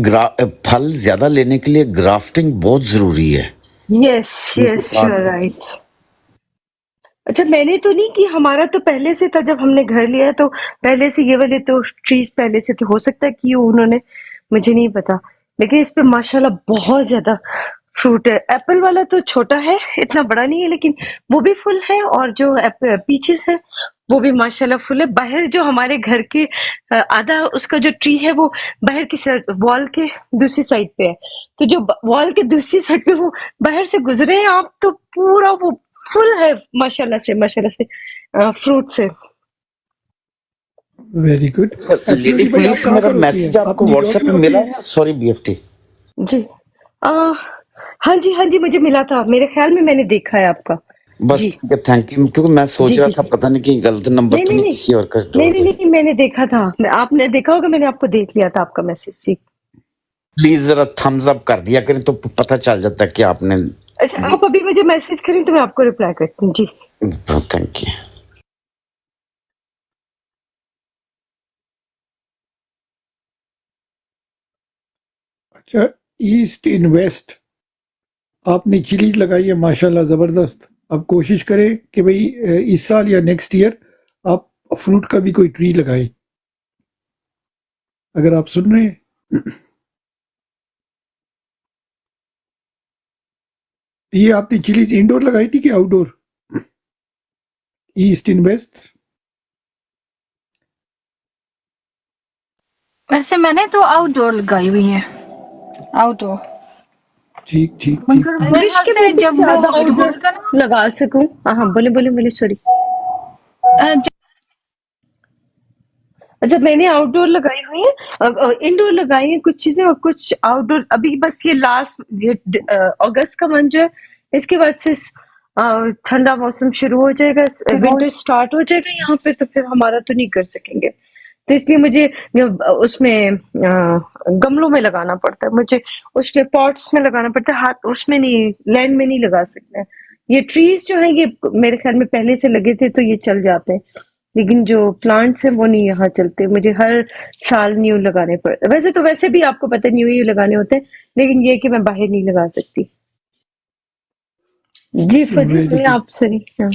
फल ज्यादा लेने के लिए ग्राफ्टिंग बहुत जरूरी है। Yes yes, you are right. अच्छा मैंने तो नहीं कि हमारा तो पहले से था, जब हमने घर लिया तो पहले से ये वाले तो ट्रीज पहले से थे, हो सकता है कि उन्होंने, मुझे नहीं पता, लेकिन इस पे माशाल्लाह बहुत ज्यादा फ्रूट है। एप्पल वाला तो छोटा है, इतना बड़ा नहीं है, लेकिन वो भी फुल है, और जो पीचेस है वो भी माशाल्लाह फुल है। बाहर जो हमारे घर के आधा उसका जो ट्री है वो बाहर की साइड, वॉल के दूसरी साइड पे है, तो जो वॉल के दूसरी साइड पे वो बाहर से गुजरे हैं आप, तो पूरा वो फुल है माशाल्लाह से फ्रूट से। Very good. लेडी एब्सोल्युटली भाई, आप पुलिस, कहाँ मेरा पर होती मैसेज हैं? आप आपको न्यूयॉर्क व्हाट्सएप में पे होती मिला हैं? है? Sorry BFT. जी। हाँ जी मुझे मिला था, मेरे ख्याल में मैंने देखा है आपका। बस जी ठीक है, थैंक यू, क्योंकि मैं सोच जी रहा जी था जी। पता नहीं कि गलत नंबर नहीं तो नहीं नहीं नहीं किसी और का नहीं जोड़ नहीं दिया। नहीं, मैंने देखा था, आपने देखा होगा, मैंने आपको देख लिया था आपका मैसेज जी। प्लीज जरा थम्स अप कर दिया करें तो पता चल जाता है कि आपने। अच्छा आप अभी मुझे मैसेज करें तो मैं आपको रिप्लाई करती हूँ जी। Thank you. अच्छा, ईस्ट इन वेस्ट आपने चिलीज लगाई है माशाल्लाह ज़बरदस्त। अब कोशिश करें कि भाई इस साल या नेक्स्ट ईयर आप फ्रूट का भी कोई ट्री लगाए, अगर आप सुन रहे हैं। ये आपने चिलीज इंडोर लगाई थी कि आउटडोर? East in waste. वैसे मैंने तो आउटडोर लगाई हुई है, आउटडोर। ठीक ठीक ठीक। मगर मेरे विश ख्याल के से मैं भी जब वो ज्यादा आउटडोर होएगा ना, लगा सकूं। हाँ बोले बोले बोले, सॉरी। अच्छा मैंने आउटडोर लगाई हुई है, इंडोर लगाई है कुछ चीजें, और कुछ आउटडोर अभी बस ये लास्ट, ये अगस्त का मंथ जो है, इसके बाद से ठंडा मौसम शुरू हो जाएगा, विंटर स्टार्ट हो जाएगा यहाँ पे, तो फिर हमारा तो नहीं कर सकेंगे, तो इसलिए मुझे उसमें गमलों में लगाना पड़ता है, मुझे उसके पॉट्स में लगाना पड़ता है, हाथ उसमें नहीं, लैंड में नहीं लगा सकते हैं। ये ट्रीज जो है ये मेरे ख्याल में पहले से लगे थे तो ये चल जाते हैं, लेकिन जो प्लांट्स हैं वो नहीं यहाँ चलते, मुझे हर साल न्यू लगाने पड़ते। वैसे तो वैसे भी आपको पता है न्यू ही लगाने होते हैं, लेकिन ये कि मैं बाहर नहीं लगा सकती। जी फजी वेरी मैं गुड, आप सॉरी। हाँ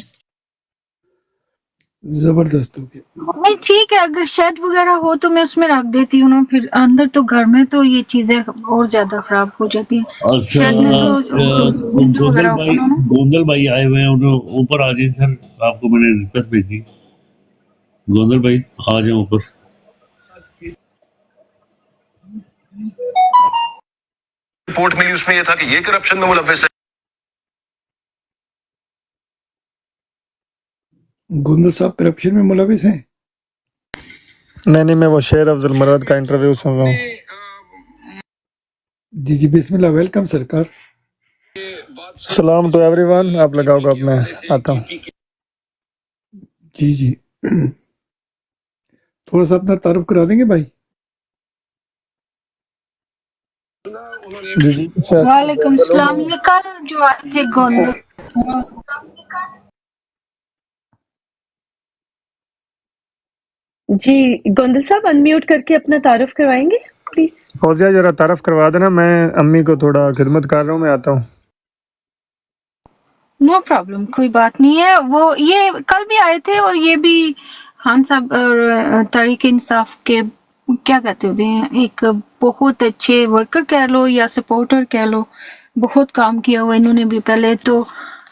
जबरदस्त हो गया। नहीं ठीक है, अगर शेड वगैरह हो तो मैं उसमें रख देती हूँ ना, फिर अंदर तो घर में तो ये चीजें और ज्यादा खराब हो जाती हैं। अच्छा, शेड में तो विंडो गोंदल वगैरह भाई, ओपन हो ना। गोंदल भाई आए हुए हैं, उन्हें ऊपर आ जाइए सर, आपको मैंने रिक्वेस्ट भेजी। गोंदल भाई आ जाए ऊपर। रिपोर्ट मिली उसमें यह था कि ये करप्शन में मुलव्वस है। गुंदल साहब करप्शन में मुलविस हैं? नहीं, मैं वो शेर अफजल मरद का इंटरव्यू सुन रहा हूँ। जी जी, बिस्मिल्लाह, वेलकम सरकार। सलाम टू एवरीवन, आप लगाओगे, अब मैं आता हूँ। जी जी, थोड़ा सा अपना तारुफ करा देंगे भाई? जी सर। वालेकुम सलाम। ये कल जो आए थे गोंदल, जी गोंदल साहब अनम्यूट करके अपना तारुफ करवाएंगे प्लीज। फौजिया जरा तारफ करवा देना, मैं अम्मी को थोड़ा खिदमत कर रहा हूँ, मैं आता हूँ। नो प्रॉब्लम, कोई बात नहीं है। वो ये कल भी आए थे, और ये भी खान साहब और तहरीक इंसाफ के क्या कहते होते हैं, एक बहुत अच्छे वर्कर कह लो या सपोर्टर कह लो, बहुत काम किया हुआ इन्होंने भी। पहले तो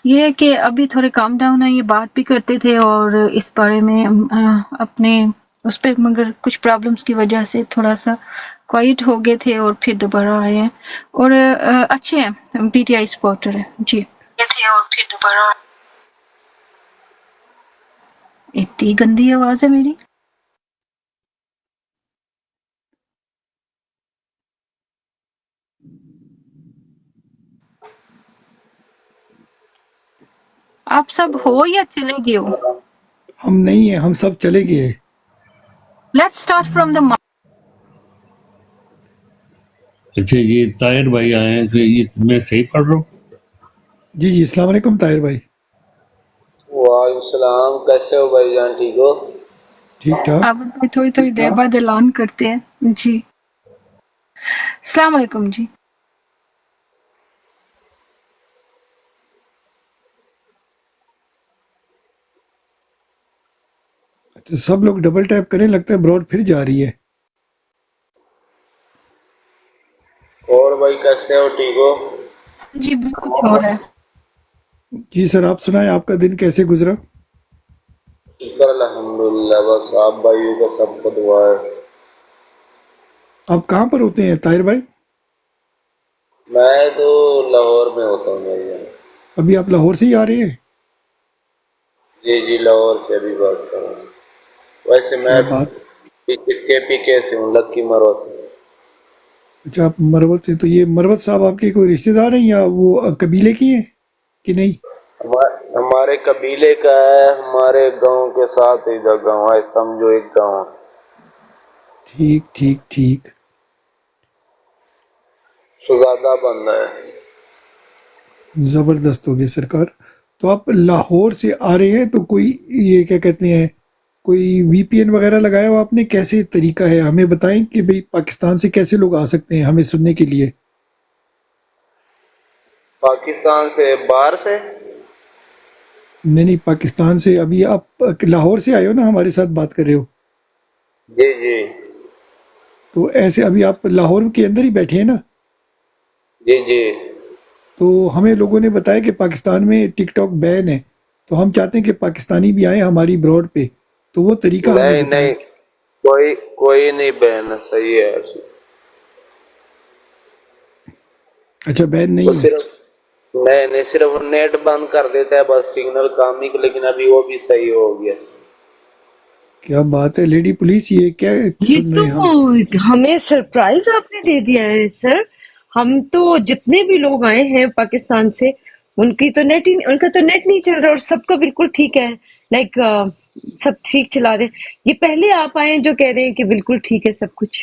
ये है कि अभी थोड़े काम डाउन है, ये बात भी करते थे और इस बारे में अपने उस पे, मगर कुछ प्रॉब्लम्स की वजह से थोड़ा सा क्वाइट हो गए थे और फिर दोबारा आए हैं और अच्छे हैं, पीटीआई सपोर्टर है जी। ये थे और फिर दोबारा। इतनी गंदी आवाज है मेरी। आप सब हो या चले गए हो? हम नहीं है, हम सब चले गए। Let's start from the. अच्छा, ये ताहिर भाई आए हैं, तो ये मैं सही पढ़ रहा हूँ? जी जी, अस्सलाम वालेकुम ताहिर भाई। वालेकुम सलाम, कैसे हो भाईजान, ठीक हो? ठीक ठाक। अब थोड़ी थोड़ी देर बाद ऐलान करते हैं जी। अस्सलाम वालेकुम जी। तो सब लोग डबल टैप करें, लगता है ब्रॉड फिर जा रही है। और भाई कैसे हो, ठीक हो? जी बिल्कुल हो रहा है। जी सर, आप सुनाएं, आपका दिन कैसे गुजरा? शुक्र अल्हम्दुलिल्लाह, बस आप भाइयों का सबको दुआ है। आप कहाँ पर होते हैं ताहिर भाई? मैं तो लाहौर में होता हूँ भाईजान। अभी आप लाहौर से ही आ रहे हैं? जी जी, लाहौर से अभी बात कर रहा हूँ। वैसे क्या मैं बात। केपीके से हूँ, लक्की मरो से। अच्छा, आप मरवत से। तो ये मरवत साहब आपके कोई रिश्तेदार हैं या वो कबीले की हैं कि नहीं? हमारे कबीले का है, हमारे गांव के साथ इधर गांव है, समझो एक गांव है। ठीक ठीक ठीक। शहजादा बंदा है। जबरदस्त हो गया सरकार। तो आप लाहौर से आ रहे हैं, तो कोई ये क्या कहते हैं, कोई वीपीएन वगैरह लगाया हो आपने? कैसे तरीका है, हमें बताएं कि भाई पाकिस्तान से कैसे लोग आ सकते हैं हमें सुनने के लिए। पाकिस्तान से, बाहर से? नहीं नहीं, पाकिस्तान से। अभी आप लाहौर से आए हो ना, हमारे साथ बात कर रहे हो? जी जी तो ऐसे अभी आप लाहौर के अंदर ही बैठे हैं ना? जी जी। तो हमें लोगों ने बताया कि पाकिस्तान में टिकटॉक बैन है, तो हम चाहते हैं कि पाकिस्तानी भी आए हमारी ब्रॉड पे, तो वो तरीका हमें नहीं बताएं। नहीं, कोई नहीं बैन, सही है। अच्छा, बैन नहीं वो है। सिर्फ नहीं, सिर्फ नेट बंद कर देता है बस, सिग्नल काम नहीं, लेकिन अभी वो भी सही हो गया। क्या बात है लेडी पुलिस, ये क्या ये सुन तो रहे हैं हम? हमें सरप्राइज आपने दे दिया है सर। हम तो जितने भी लोग आए हैं पाकिस्तान से, उनका तो नेट नहीं चल रहा और सबका बिल्कुल ठीक है। लाइक सब ठीक चला रहे हैं। ये पहले आप आए हैं जो कह रहे हैं कि बिल्कुल ठीक है सब कुछ।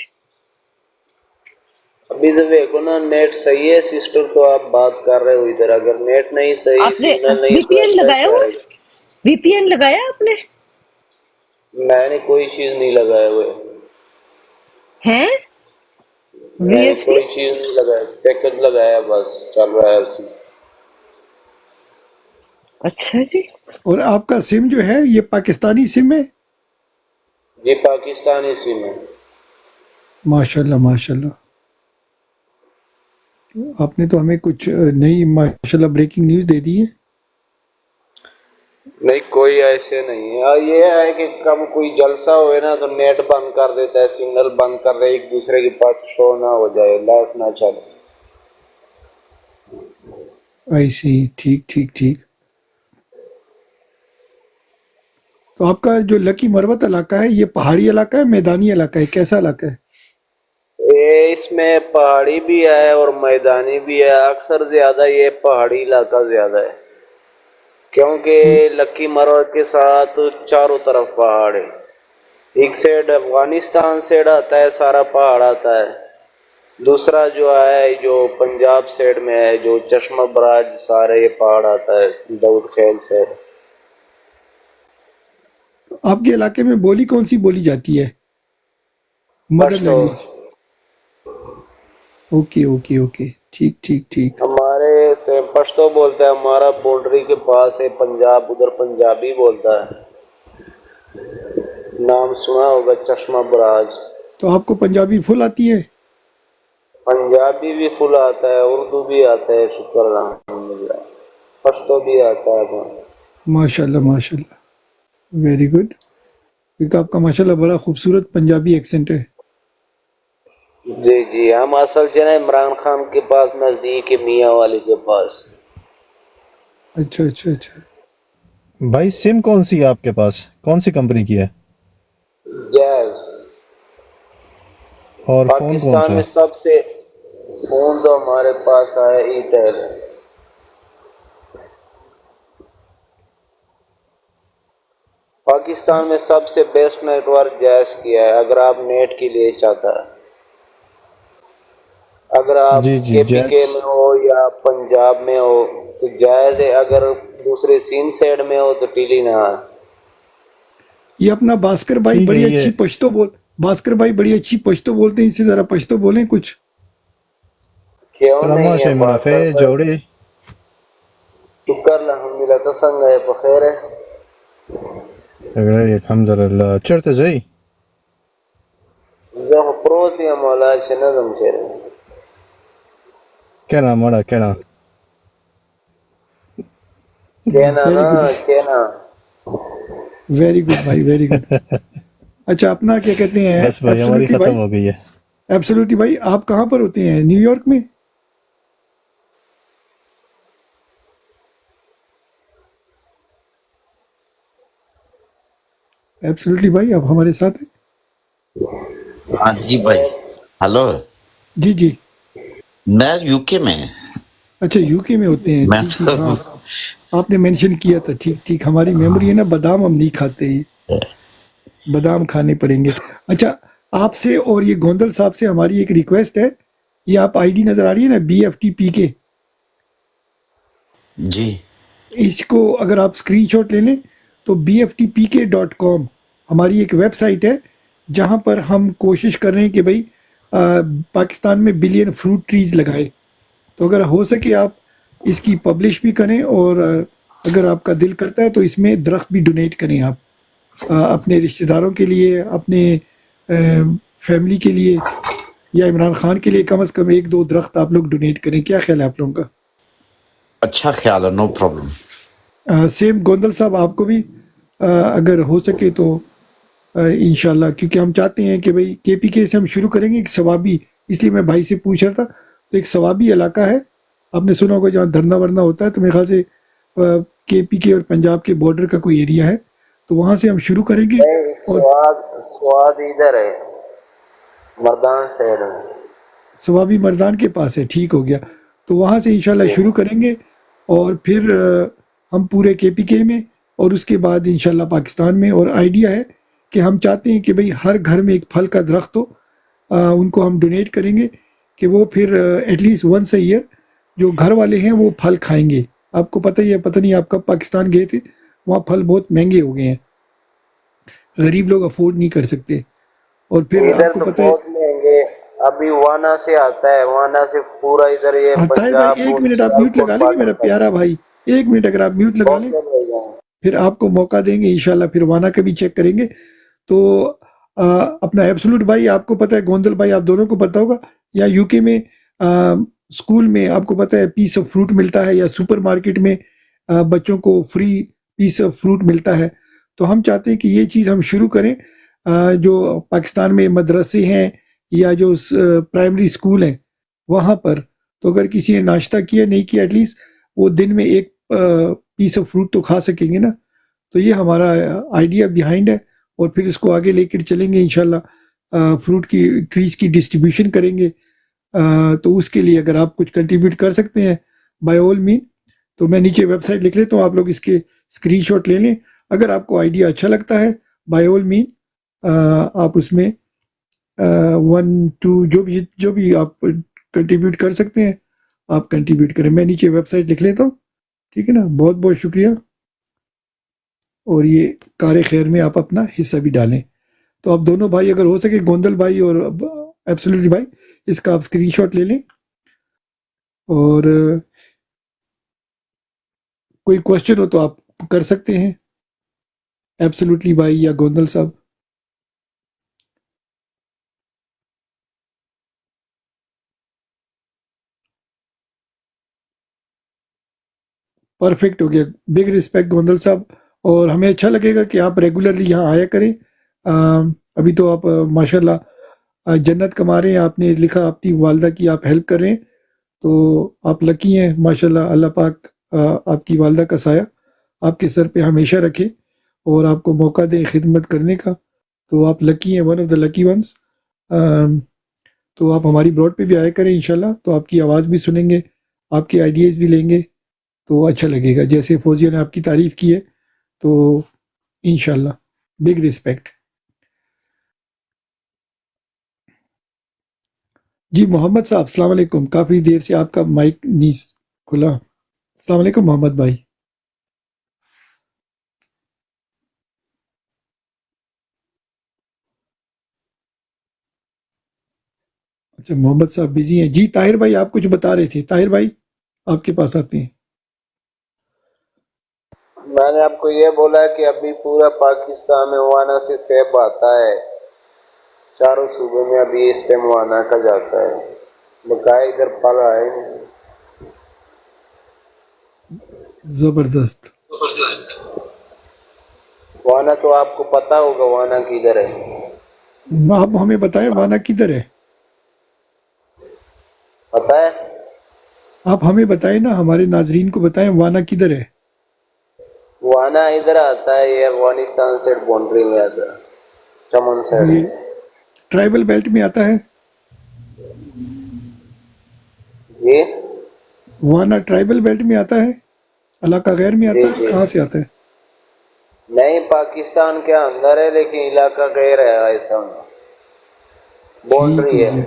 अभी तो देखो ना, नेट सही है सिस्टर, तो आप बात कर रहे हो इधर, अगर नेट नहीं सही, आपने सिग्नल नहीं वीपीएन तो लगाया कैसे हुआ? आएगा? वीपीएन लगाया आपने? मैंने कोई चीज नहीं लगाए हुए। हैं? नहीं, वीएफसी? कोई चीज नहीं लगाया, पैकेज लगाया बस, चल रहा है उसी। अच्छा जी। और आपका सिम जो है ये पाकिस्तानी सिम है? जी पाकिस्तानी सिम है। माशाल्लाह माशाल्लाह। आपने तो हमें कुछ नई माशाल्लाह ब्रेकिंग न्यूज़ दे दी है। नहीं, कोई ऐसे नहीं है। ये है कि कब कोई जलसा होए ना तो नेट बंद कर देता है, सिग्नल बंद कर रहे, एक दूसरे के पास शो ना हो जाए, लाइफ ना चले। आई सी, ठीक ठीक ठीक। तो आपका जो लकी मरवत इलाका है, ये पहाड़ी इलाका है, मैदानी इलाका है, कैसा इलाका है? ये इसमें पहाड़ी भी है और मैदानी भी है, अक्सर ज्यादा ये पहाड़ी इलाका ज्यादा है, क्योंकि लक्की मरवत के साथ चारों तरफ पहाड़ है। एक साइड अफगानिस्तान साइड आता है, सारा पहाड़ आता है। दूसरा जो है, जो पंजाब साइड में है, जो चश्मा बराज, सारे ये पहाड़ आता है, दाऊद खेल से। तो आपके इलाके में बोली कौन सी बोली जाती है, mother Pashto. Language? Okay okay okay, ठीक ठीक ठीक। हमारे से पश्तो बोलता है, हमारा बाउंड्री के पास है पंजाब, उधर पंजाबी बोलता है। नाम सुना होगा, चश्मा बराज। तो आपको पंजाबी फुल आती है? पंजाबी भी फुल आता है, उर्दू भी आता है, शुक्र अल्हम्दुलिल्लाह। पश्तो भी आता है। माशाल्लाह माशाल्लाह, वेरी गुड। क्योंकि आपका माशाल्लाह बड़ा खूबसूरत पंजाबी एक्सेंट है। जी जी, हम असल से ना इमरान खान के पास नजदीक है, मियाँ वाली के पास। अच्छा अच्छा अच्छा। भाई सिम कौन सी है आपके पास, कौन सी कंपनी की है, जैज। और फोन कौन पाकिस्तान सा में है? सबसे फोन तो हमारे पास आया ईटेल। पाकिस्तान में सबसे बेस्ट नेटवर्क जैज किया है, अगर आप नेट के लिए चाहता है। अगर आप जी जी, केपीके जैस। में हो या पंजाब में हो तो जायज़ है, अगर दूसरे सीन साइड में हो तो टेलीनार। ये अपना भास्कर भाई ठीक है बड़ी ये। अच्छी पश्तो बोल, भास्कर भाई बड़ी अच्छी पश्तो बोलते हैं, इससे ज़रा पश्तो बोलें कुछ। क्यों सलामा नहीं है शे भास्कर भाई? जोड़ी। शुक्र अल्हम्दुलिल्लाह, तो संग है बखैर है। तगड़ा ही अल्हम्दुलिल्लाह, चढ़ते जाई। जब प्रोत या मौला नजम शेर कहना माड़ा कहना। कहना वेरी ना गुड, चेना। वेरी गुड भाई, वेरी गुड। अच्छा, अपना क्या कहते हैं, बस भाई हमारी एब्सोल्युटली खत्म भाई, हो गई है। एब्सोल्युटली भाई, आप कहाँ पर होते हैं, न्यूयॉर्क में? एब्सोल्युटली भाई, आप हमारे साथ हैं। हाँ जी भाई। हेलो। जी जी। मैं यूके में। अच्छा, यूके में होते हैं, मैं ठीक ठीक, हाँ। तो आपने मेंशन किया था, ठीक ठीक। हमारी मेमोरी है ना, बादाम हम नहीं खाते, ये बादाम खाने पड़ेंगे। अच्छा, आपसे और ये गोंदल साहब से हमारी एक रिक्वेस्ट है। ये आप आईडी नज़र आ रही है ना, BFTPK, जी। इसको अगर आप स्क्रीनशॉट ले लें तो BFTPK.com हमारी एक वेबसाइट है, जहाँ पर हम कोशिश कर रहे हैं कि भाई पाकिस्तान में बिलियन फ्रूट ट्रीज लगाए। तो अगर हो सके आप इसकी पब्लिश भी करें, और अगर आपका दिल करता है तो इसमें दरख्त भी डोनेट करें आप, अपने रिश्तेदारों के लिए, अपने फैमिली के लिए, या इमरान खान के लिए कम से कम एक दो दरख्त आप लोग डोनेट करें। क्या ख्याल है आप लोगों का? अच्छा ख्याल है, नो प्रॉब्लम। सेम गोंदल साहब, आपको भी अगर हो सके तो इंशाल्लाह, क्योंकि हम चाहते हैं कि भाई KPK से हम शुरू करेंगे एक सवाबी, इसलिए मैं भाई से पूछ रहा था। तो एक सवाबी इलाका है, आपने सुना होगा, जहाँ धरना वरना होता है, तो मेरे ख्याल से KPK और पंजाब के बॉर्डर का कोई एरिया है, तो वहाँ से हम शुरू करेंगे। नहीं, और स्वाद स्वाद इधर है, मर्दान साइड में। सवाबी मर्दान के पास है, ठीक हो गया। तो वहाँ से इंशाल्लाह जी। शुरू करेंगे, और फिर हम पूरे KPK में, और उसके बाद इंशाल्लाह पाकिस्तान में। और आइडिया है कि हम चाहते हैं कि भाई हर घर में एक फल का दरख्त हो, उनको हम डोनेट करेंगे, कि वो फिर एटलीस्ट वंस अ ईयर जो घर वाले हैं वो फल खाएंगे। आपको पता ही है, पता नहीं आप कब पाकिस्तान गए थे, वहाँ फल बहुत महंगे हो गए हैं, गरीब लोग अफोर्ड नहीं कर सकते। और फिर इधर आपको तो पता है। बहुत महंगे। अभी वाना से आता है, वाना से पूरा इधर ये हाँ ताहिर भाई, पंजाब एक और मिनट आप म्यूट सियालकोट लगा लेंगे बॉर्डर मेरा तक। प्यारा भाई, एक मिनट अगर आप म्यूट लगा लें, ओके भाई जान। फिर आपको मौका देंगे इंशाल्लाह, फिर वाना का भी चेक करेंगे। तो अपना एब्सोल्यूट भाई, आपको पता है, गोंदल भाई आप दोनों को पता होगा, या यूके में स्कूल में आपको पता है पीस ऑफ फ्रूट मिलता है, या सुपरमार्केट में बच्चों को फ्री पीस ऑफ फ्रूट मिलता है। तो हम चाहते हैं कि ये चीज़ हम शुरू करें, जो पाकिस्तान में मदरसे हैं या जो प्राइमरी स्कूल हैं वहाँ पर। तो अगर किसी ने नाश्ता किया नहीं किया, एटलीस्ट वो दिन में एक पीस ऑफ फ्रूट तो खा सकेंगे ना। तो ये हमारा आइडिया बिहाइंड है, और फिर इसको आगे लेकर चलेंगे इंशाल्लाह, फ्रूट की ट्रीज की डिस्ट्रीब्यूशन करेंगे। तो उसके लिए अगर आप कुछ कंट्रीब्यूट कर सकते हैं, बाय ऑल मीन, तो मैं नीचे वेबसाइट लिख लेता हूँ, आप लोग इसके स्क्रीनशॉट ले लें। अगर आपको आइडिया अच्छा लगता है, बाय ऑल मीन आप उसमें 1 2 जो भी आप कंट्रीब्यूट कर सकते हैं, आप कंट्रीब्यूट करें। मैं नीचे वेबसाइट लिख लेता हूँ, ठीक है ना। बहुत बहुत शुक्रिया, और ये कार खैर में आप अपना हिस्सा भी डालें। तो आप दोनों भाई, अगर हो सके, गोंदल भाई और एब्सोल्युटली भाई, इसका आप स्क्रीनशॉट ले लें। और कोई क्वेश्चन हो तो आप कर सकते हैं, एब्सोल्युटली भाई या गोंदल साहब। परफेक्ट हो गया। बिग रिस्पेक्ट गोंदल साहब, और हमें अच्छा लगेगा कि आप रेगुलरली यहाँ आया करें। अभी तो आप माशाल्लाह जन्नत कमा रहे हैं। आपने लिखा अपनी वालदा की आप हेल्प कर रहे हैं, तो आप लकी हैं माशाल्लाह। अल्लाह पाक आपकी वालदा का साया आपके सर पे हमेशा रखे और आपको मौका दें खिदमत करने का। तो आप लकी हैं, one of the lucky ones. तो आप हमारी ब्रॉड पे भी आया करें इंशाल्लाह, तो आपकी आवाज़ भी सुनेंगे, आपके आइडियाज़ भी लेंगे, तो अच्छा लगेगा। जैसे फौजिया ने आपकी तारीफ़ की है, तो इंशाल्लाह बिग रिस्पेक्ट। जी मोहम्मद साहब अस्सलाम वालेकुम, काफ़ी देर से आपका माइक नहीं खुला। अस्सलाम वालेकुम मोहम्मद भाई। अच्छा मोहम्मद साहब बिजी हैं। जी ताहिर भाई आप कुछ बता रहे थे। ताहिर भाई आपके पास आते हैं। मैंने आपको ये बोला कि अभी पूरा पाकिस्तान में वाना से सेब आता है, चारों सूबे में अभी इस टाइम वाना का जाता है, बकाया इधर फल आए नहीं। ज़बरदस्त। वाना तो आपको पता होगा, वाना किधर है? आप हमें बताएं वाना किधर है। पता है? आप हमें बताएं ना, हमारे नाजरीन को बताएं वाना किधर है। वाना इधर आता है, ये अफगानिस्तान से बाउंड्री में आता है, चमन ये साइड। ट्राइबल बेल्ट में आता है। जी वाना ट्राइबल बेल्ट में आता है, इलाका गैर में आता जी है, जी। कहाँ से आता है। नहीं, पाकिस्तान के अंदर है लेकिन इलाका गैर है, ऐसा ठीक बाउंड्री हो है। गया,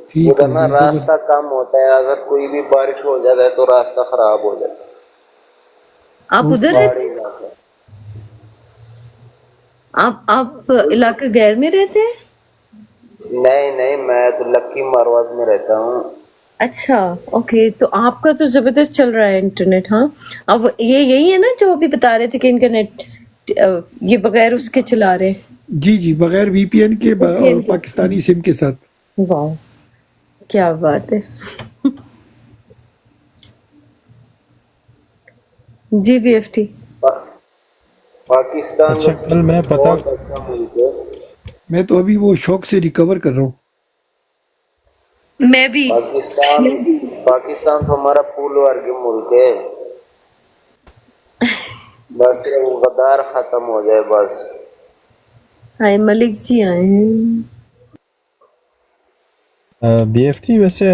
ठीक उधर हो ना गया। रास्ता कम होता है, अगर कोई भी बारिश हो जाता है तो रास्ता खराब हो जाता है। आप उधर ओके। रहते, पहाड़ी इलाका। आप इलाका गैर में रहते हैं? नहीं नहीं, मैं तो लक्की मारवाड़ में रहता हूँ। अच्छा, ओके। तो आपका तो जबरदस्त चल रहा है इंटरनेट। हाँ, अब ये यही है ना जो अभी बता रहे थे कि इंटरनेट ये बगैर उसके चला रहे हैं। जी जी, बगैर वीपीएन के VPN और के। पाकिस्तानी सिम के साथ। वाह, क्या बात है। जी VFT। पाकिस्तान अच्छा बस कल मैं पता बहुत अच्छा मुल्क है। मैं तो अभी वो शौक से रिकवर कर रहा हूँ। मैं भी। पाकिस्तान तो हमारा फूल वर्ग मुल्क है, बस ये वो गद्दार खत्म हो जाए बस। हाय मलिक जी आए हैं। बीएफटी वैसे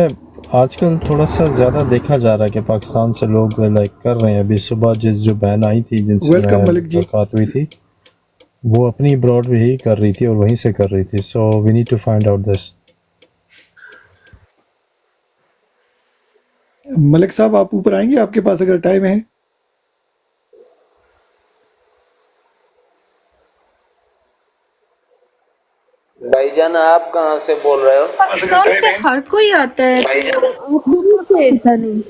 आजकल थोड़ा सा ज़्यादा देखा जा रहा है कि पाकिस्तान से लोग लाइक कर रहे हैं। अभी सुबह जो बहन आई थी जिनसे वेलकम मलिक जी। मुलाकात हुई थी, वो अपनी ब्रॉड में ही कर रही थी और वहीं से कर रही थी। So we need to find out this. Malik साहब आप ऊपर आएंगे, आपके पास अगर टाइम है। भाईजान आप कहाँ से बोल रहे हो? पाकिस्तान से हर कोई आता है, तो दिल्ली से था नहीं।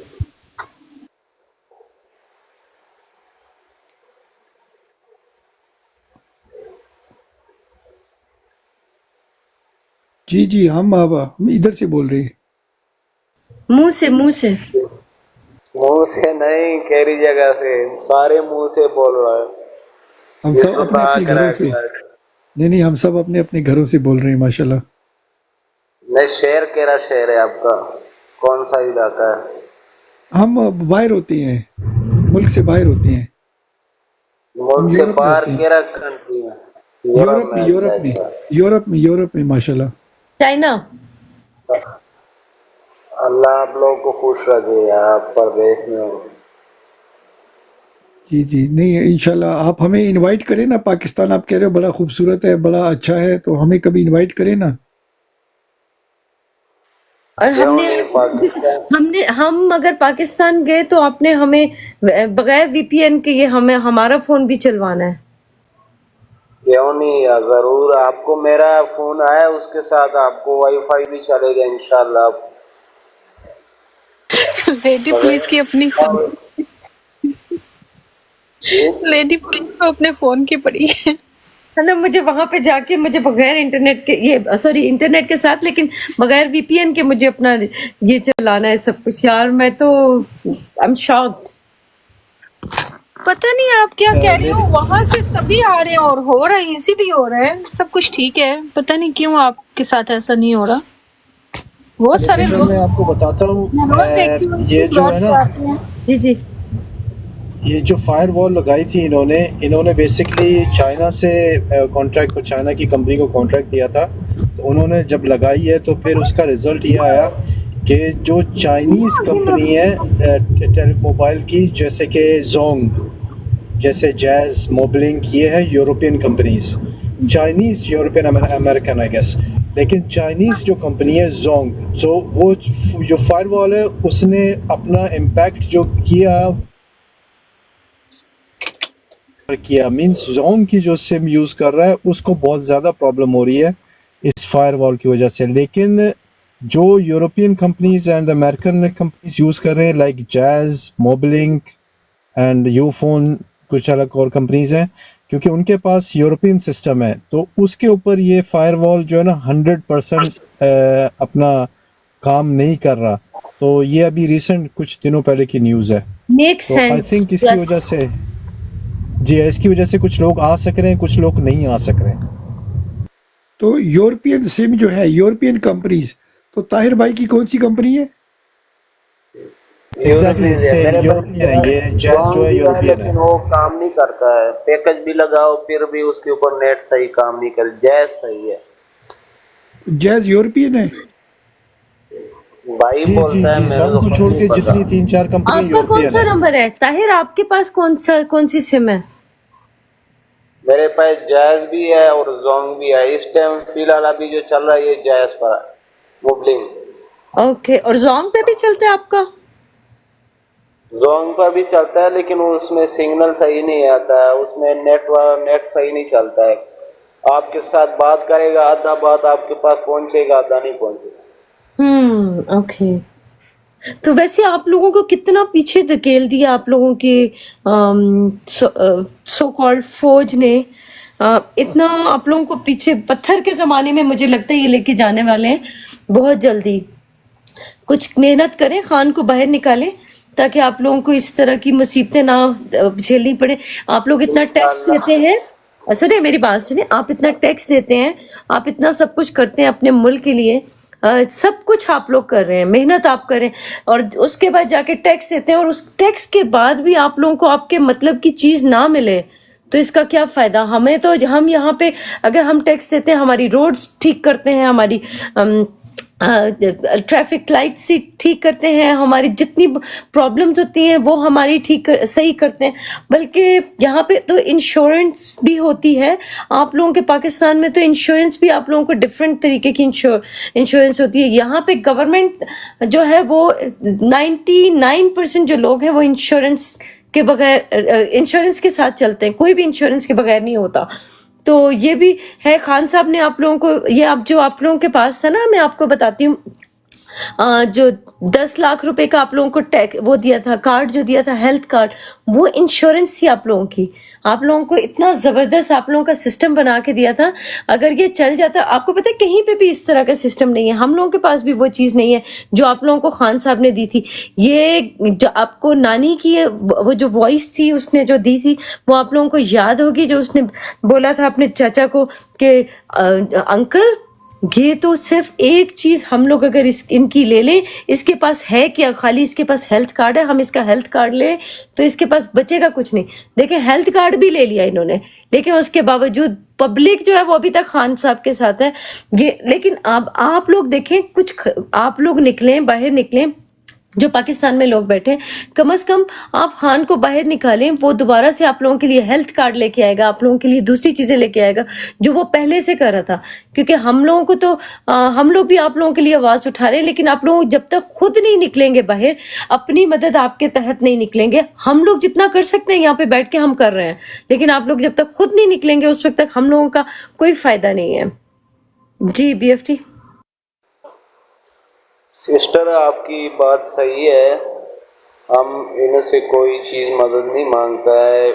जी जी, हम इधर से बोल रहे हैं। मुंह से मुंह से। मुंह से नहीं, केरी जगह से, सारे मुंह से बोल रहे हो। हम ये सब तो अपने अपने घरों से। नहीं नहीं, हम सब अपने अपने घरों से बोल रहे हैं माशाल्लाह। नहीं, शहर केरा शहर है आपका? कौन सा इलाका है? हम बाहर होते हैं, मुल्क से बाहर होते हैं। हम मुल्क से यूरोप में बाहर होते हैं। केरा कंट्री में? यूरोप में, अच्छा यूरोप में, अच्छा। यूरोप में माशाल्लाह। चाइना। अल्लाह आप लोगों को खुश रखे यार, आप परदेश में हो। जी जी, नहीं इंशाल्लाह आप हमें इनवाइट करें ना। पाकिस्तान आप कह रहे हो बड़ा खूबसूरत है, बड़ा अच्छा है, तो हमें कभी इनवाइट करें ना। और क्यों नहीं? पाकिस्तान हम अगर पाकिस्तान गए तो आपने हमें बगैर VPN के ये हमें हमारा फोन भी चलवाना है। क्यों नहीं यार, जरूर। आपको मेरा फोन आया, उसके साथ आपको वाईफाई भी चलेगा इंशाल्लाह। लेडी प्लीज की अपनी लेडी प्लीज को अपने फोन की पड़ी है। है ना, मुझे वहां पे जाके मुझे बगैर इंटरनेट के ये सॉरी इंटरनेट के साथ लेकिन बगैर VPN के मुझे अपना ये चलाना है सब कुछ। यार मैं तो आई एम शॉक्ड। पता नहीं आप क्या कह रहे हो, वहां से सभी आ रहे हैं और हो रहा है, इजीली हो रहा है, सब कुछ ठीक है। पता नहीं क्यों आपके साथ ऐसा नहीं हो रहा। बहुत सारे लेकिन लोग मैं आपको बताता हूँ, मैं रोज देखती हूँ ये जो है ना, आते हैं। जी जी। ये जो फायर वॉल लगाई थी इन्होंने बेसिकली चाइना से कॉन्ट्रैक्ट को, चाइना की कंपनी को कॉन्ट्रैक्ट दिया था। तो उन्होंने जब लगाई है तो फिर उसका रिजल्ट ये आया कि जो चाइनीज़ कंपनी है मोबाइल की, जैसे कि जोंग, जैसे जैज़, मोबलिंक, ये है European companies, Chinese European American I guess, लेकिन चाइनीज़ जो कंपनी है जोंग, तो वो जो फायर वॉल है उसने अपना इम्पैक्ट जो किया मींस जोंग की जो सिम यूज़ कर रहा है उसको बहुत ज़्यादा प्रॉब्लम हो रही है इस फायर वॉल की वजह से। लेकिन जो European companies and American companies use कर रहे हैं लाइक जैज़, मोबलिंक एंड यूफोन, कुछ अलग और कंपनीज हैं, क्योंकि उनके पास यूरोपियन सिस्टम है, तो उसके ऊपर ये फायर वॉल जो है ना 100% अपना काम नहीं कर रहा। तो ये अभी रिसेंट कुछ दिनों पहले की न्यूज़ है। मेक तो आई सेंस। थिंक इसकी वजह से, जी इसकी वजह से कुछ लोग आ सक रहे हैं, कुछ लोग नहीं आ सक रहे हैं। तो यूरोपियन सिम जो है, यूरोपियन कंपनीज, तो ताहिर भाई की कौन सी कंपनी है? एग्जैक्टली यूरोपियन है, ये जैज़ जो है यूरोपियन है। लेकिन वो काम नहीं करता है, पैकेज भी लगाओ फिर भी उसके ऊपर नेट सही काम नहीं कर। जैज़ सही है, जैज यूरोपियन है। भाई जी जी बोलता है जी, मेरे जोंग को छोड़ के जितनी 3-4 कंपनी आपका कौन यूरोपियन सा है। नंबर है ताहिर? आपके पास कौन सी सिम है? मेरे पास जैज़ भी है और जोंग भी है। इस टाइम फिलहाल अभी जो चल रहा है ये जैज़ पर है, मोबलिंग। ओके, और जोंग पे भी चलता है आपका? जोंग पर भी चलता है लेकिन उसमें सिग्नल सही नहीं आता है, उसमें नेट सही नहीं चलता है। आपके साथ बात करेगा, आधा बात आपके पास पहुंचेगा, आधा नहीं पहुंचेगा। ओके। तो वैसे आप लोगों को कितना पीछे धकेल दिया आप लोगों के सो कॉल्ड फौज ने, इतना आप लोगों को पीछे। पत्थर के ज़माने में मुझे लगता है ये लेके जाने वाले हैं बहुत जल्दी। कुछ मेहनत करें, खान को बाहर निकालें ताकि आप लोगों को इस तरह की मुसीबतें ना झेलनी पड़े। आप लोग इतना टैक्स देते हैं, सुनिए मेरी बात सुनिए, आप इतना टैक्स देते हैं, आप इतना सब कुछ करते हैं अपने मुल्क के लिए, सब कुछ आप लोग कर रहे हैं, मेहनत आप करें, और उसके बाद जाके टैक्स देते हैं, और उस टैक्स के बाद भी आप लोगों को आपके मतलब की चीज़ ना मिले तो इसका क्या फ़ायदा? हमें तो, हम यहाँ पे अगर हम टैक्स देते हैं, हमारी रोड्स ठीक करते हैं, हमारी ट्रैफिक लाइट से ठीक करते हैं, हमारी जितनी प्रॉब्लम्स होती हैं वो हमारी सही करते हैं, बल्कि यहाँ पे तो इंश्योरेंस भी होती है। आप लोगों के पाकिस्तान में तो इंश्योरेंस भी आप लोगों को डिफरेंट तरीके की इंश्योरेंस होती है। यहाँ पे गवर्नमेंट जो है वो 99% जो लोग हैं वो इंश्योरेंस के बगैर, इंश्योरेंस के साथ चलते हैं, कोई भी इंश्योरेंस के बगैर नहीं होता। तो ये भी है। खान साहब ने आप लोगों को, ये आप जो आप लोगों के पास था ना, मैं आपको बताती हूँ, जो 10 लाख रुपए का आप लोगों को टैक्स वो दिया था, कार्ड जो दिया था, हेल्थ कार्ड, वो इंश्योरेंस थी आप लोगों की। आप लोगों को इतना ज़बरदस्त आप लोगों का सिस्टम बना के दिया था। अगर ये चल जाता, आपको पता है कहीं पे भी इस तरह का सिस्टम नहीं है, हम लोगों के पास भी वो चीज़ नहीं है जो आप लोगों को खान साहब ने दी थी। ये जो आपको नानी की वो जो वॉइस थी उसने जो दी थी, वो आप लोगों को याद होगी, जो उसने बोला था अपने चाचा को कि अंकल ये तो सिर्फ एक चीज हम लोग अगर इनकी ले लें, इसके पास है क्या, खाली इसके पास हेल्थ कार्ड है, हम इसका हेल्थ कार्ड लें तो इसके पास बचेगा कुछ नहीं। देखें, हेल्थ कार्ड भी ले लिया इन्होंने, लेकिन उसके बावजूद पब्लिक जो है वो अभी तक खान साहब के साथ है। ये लेकिन अब आप लोग देखें, आप लोग निकलें, बाहर निकलें, जो पाकिस्तान में लोग बैठे हैं, कम से कम आप खान को बाहर निकालें, वो दोबारा से आप लोगों के लिए हेल्थ कार्ड लेके आएगा, आप लोगों के लिए दूसरी चीज़ें लेके आएगा जो वो पहले से कर रहा था। क्योंकि हम लोगों को तो हम लोग भी आप लोगों के लिए आवाज़ उठा रहे हैं, लेकिन आप लोग जब तक खुद नहीं निकलेंगे बाहर, अपनी मदद आपके तहत नहीं निकलेंगे। हम लोग जितना कर सकते हैं यहाँ पे बैठ के हम कर रहे हैं, लेकिन आप लोग जब तक खुद नहीं निकलेंगे उस वक्त तक हम लोगों का कोई फ़ायदा नहीं है। जी BFT सिस्टर, आपकी बात सही है, हम इनसे कोई चीज़ मदद नहीं मांगता है,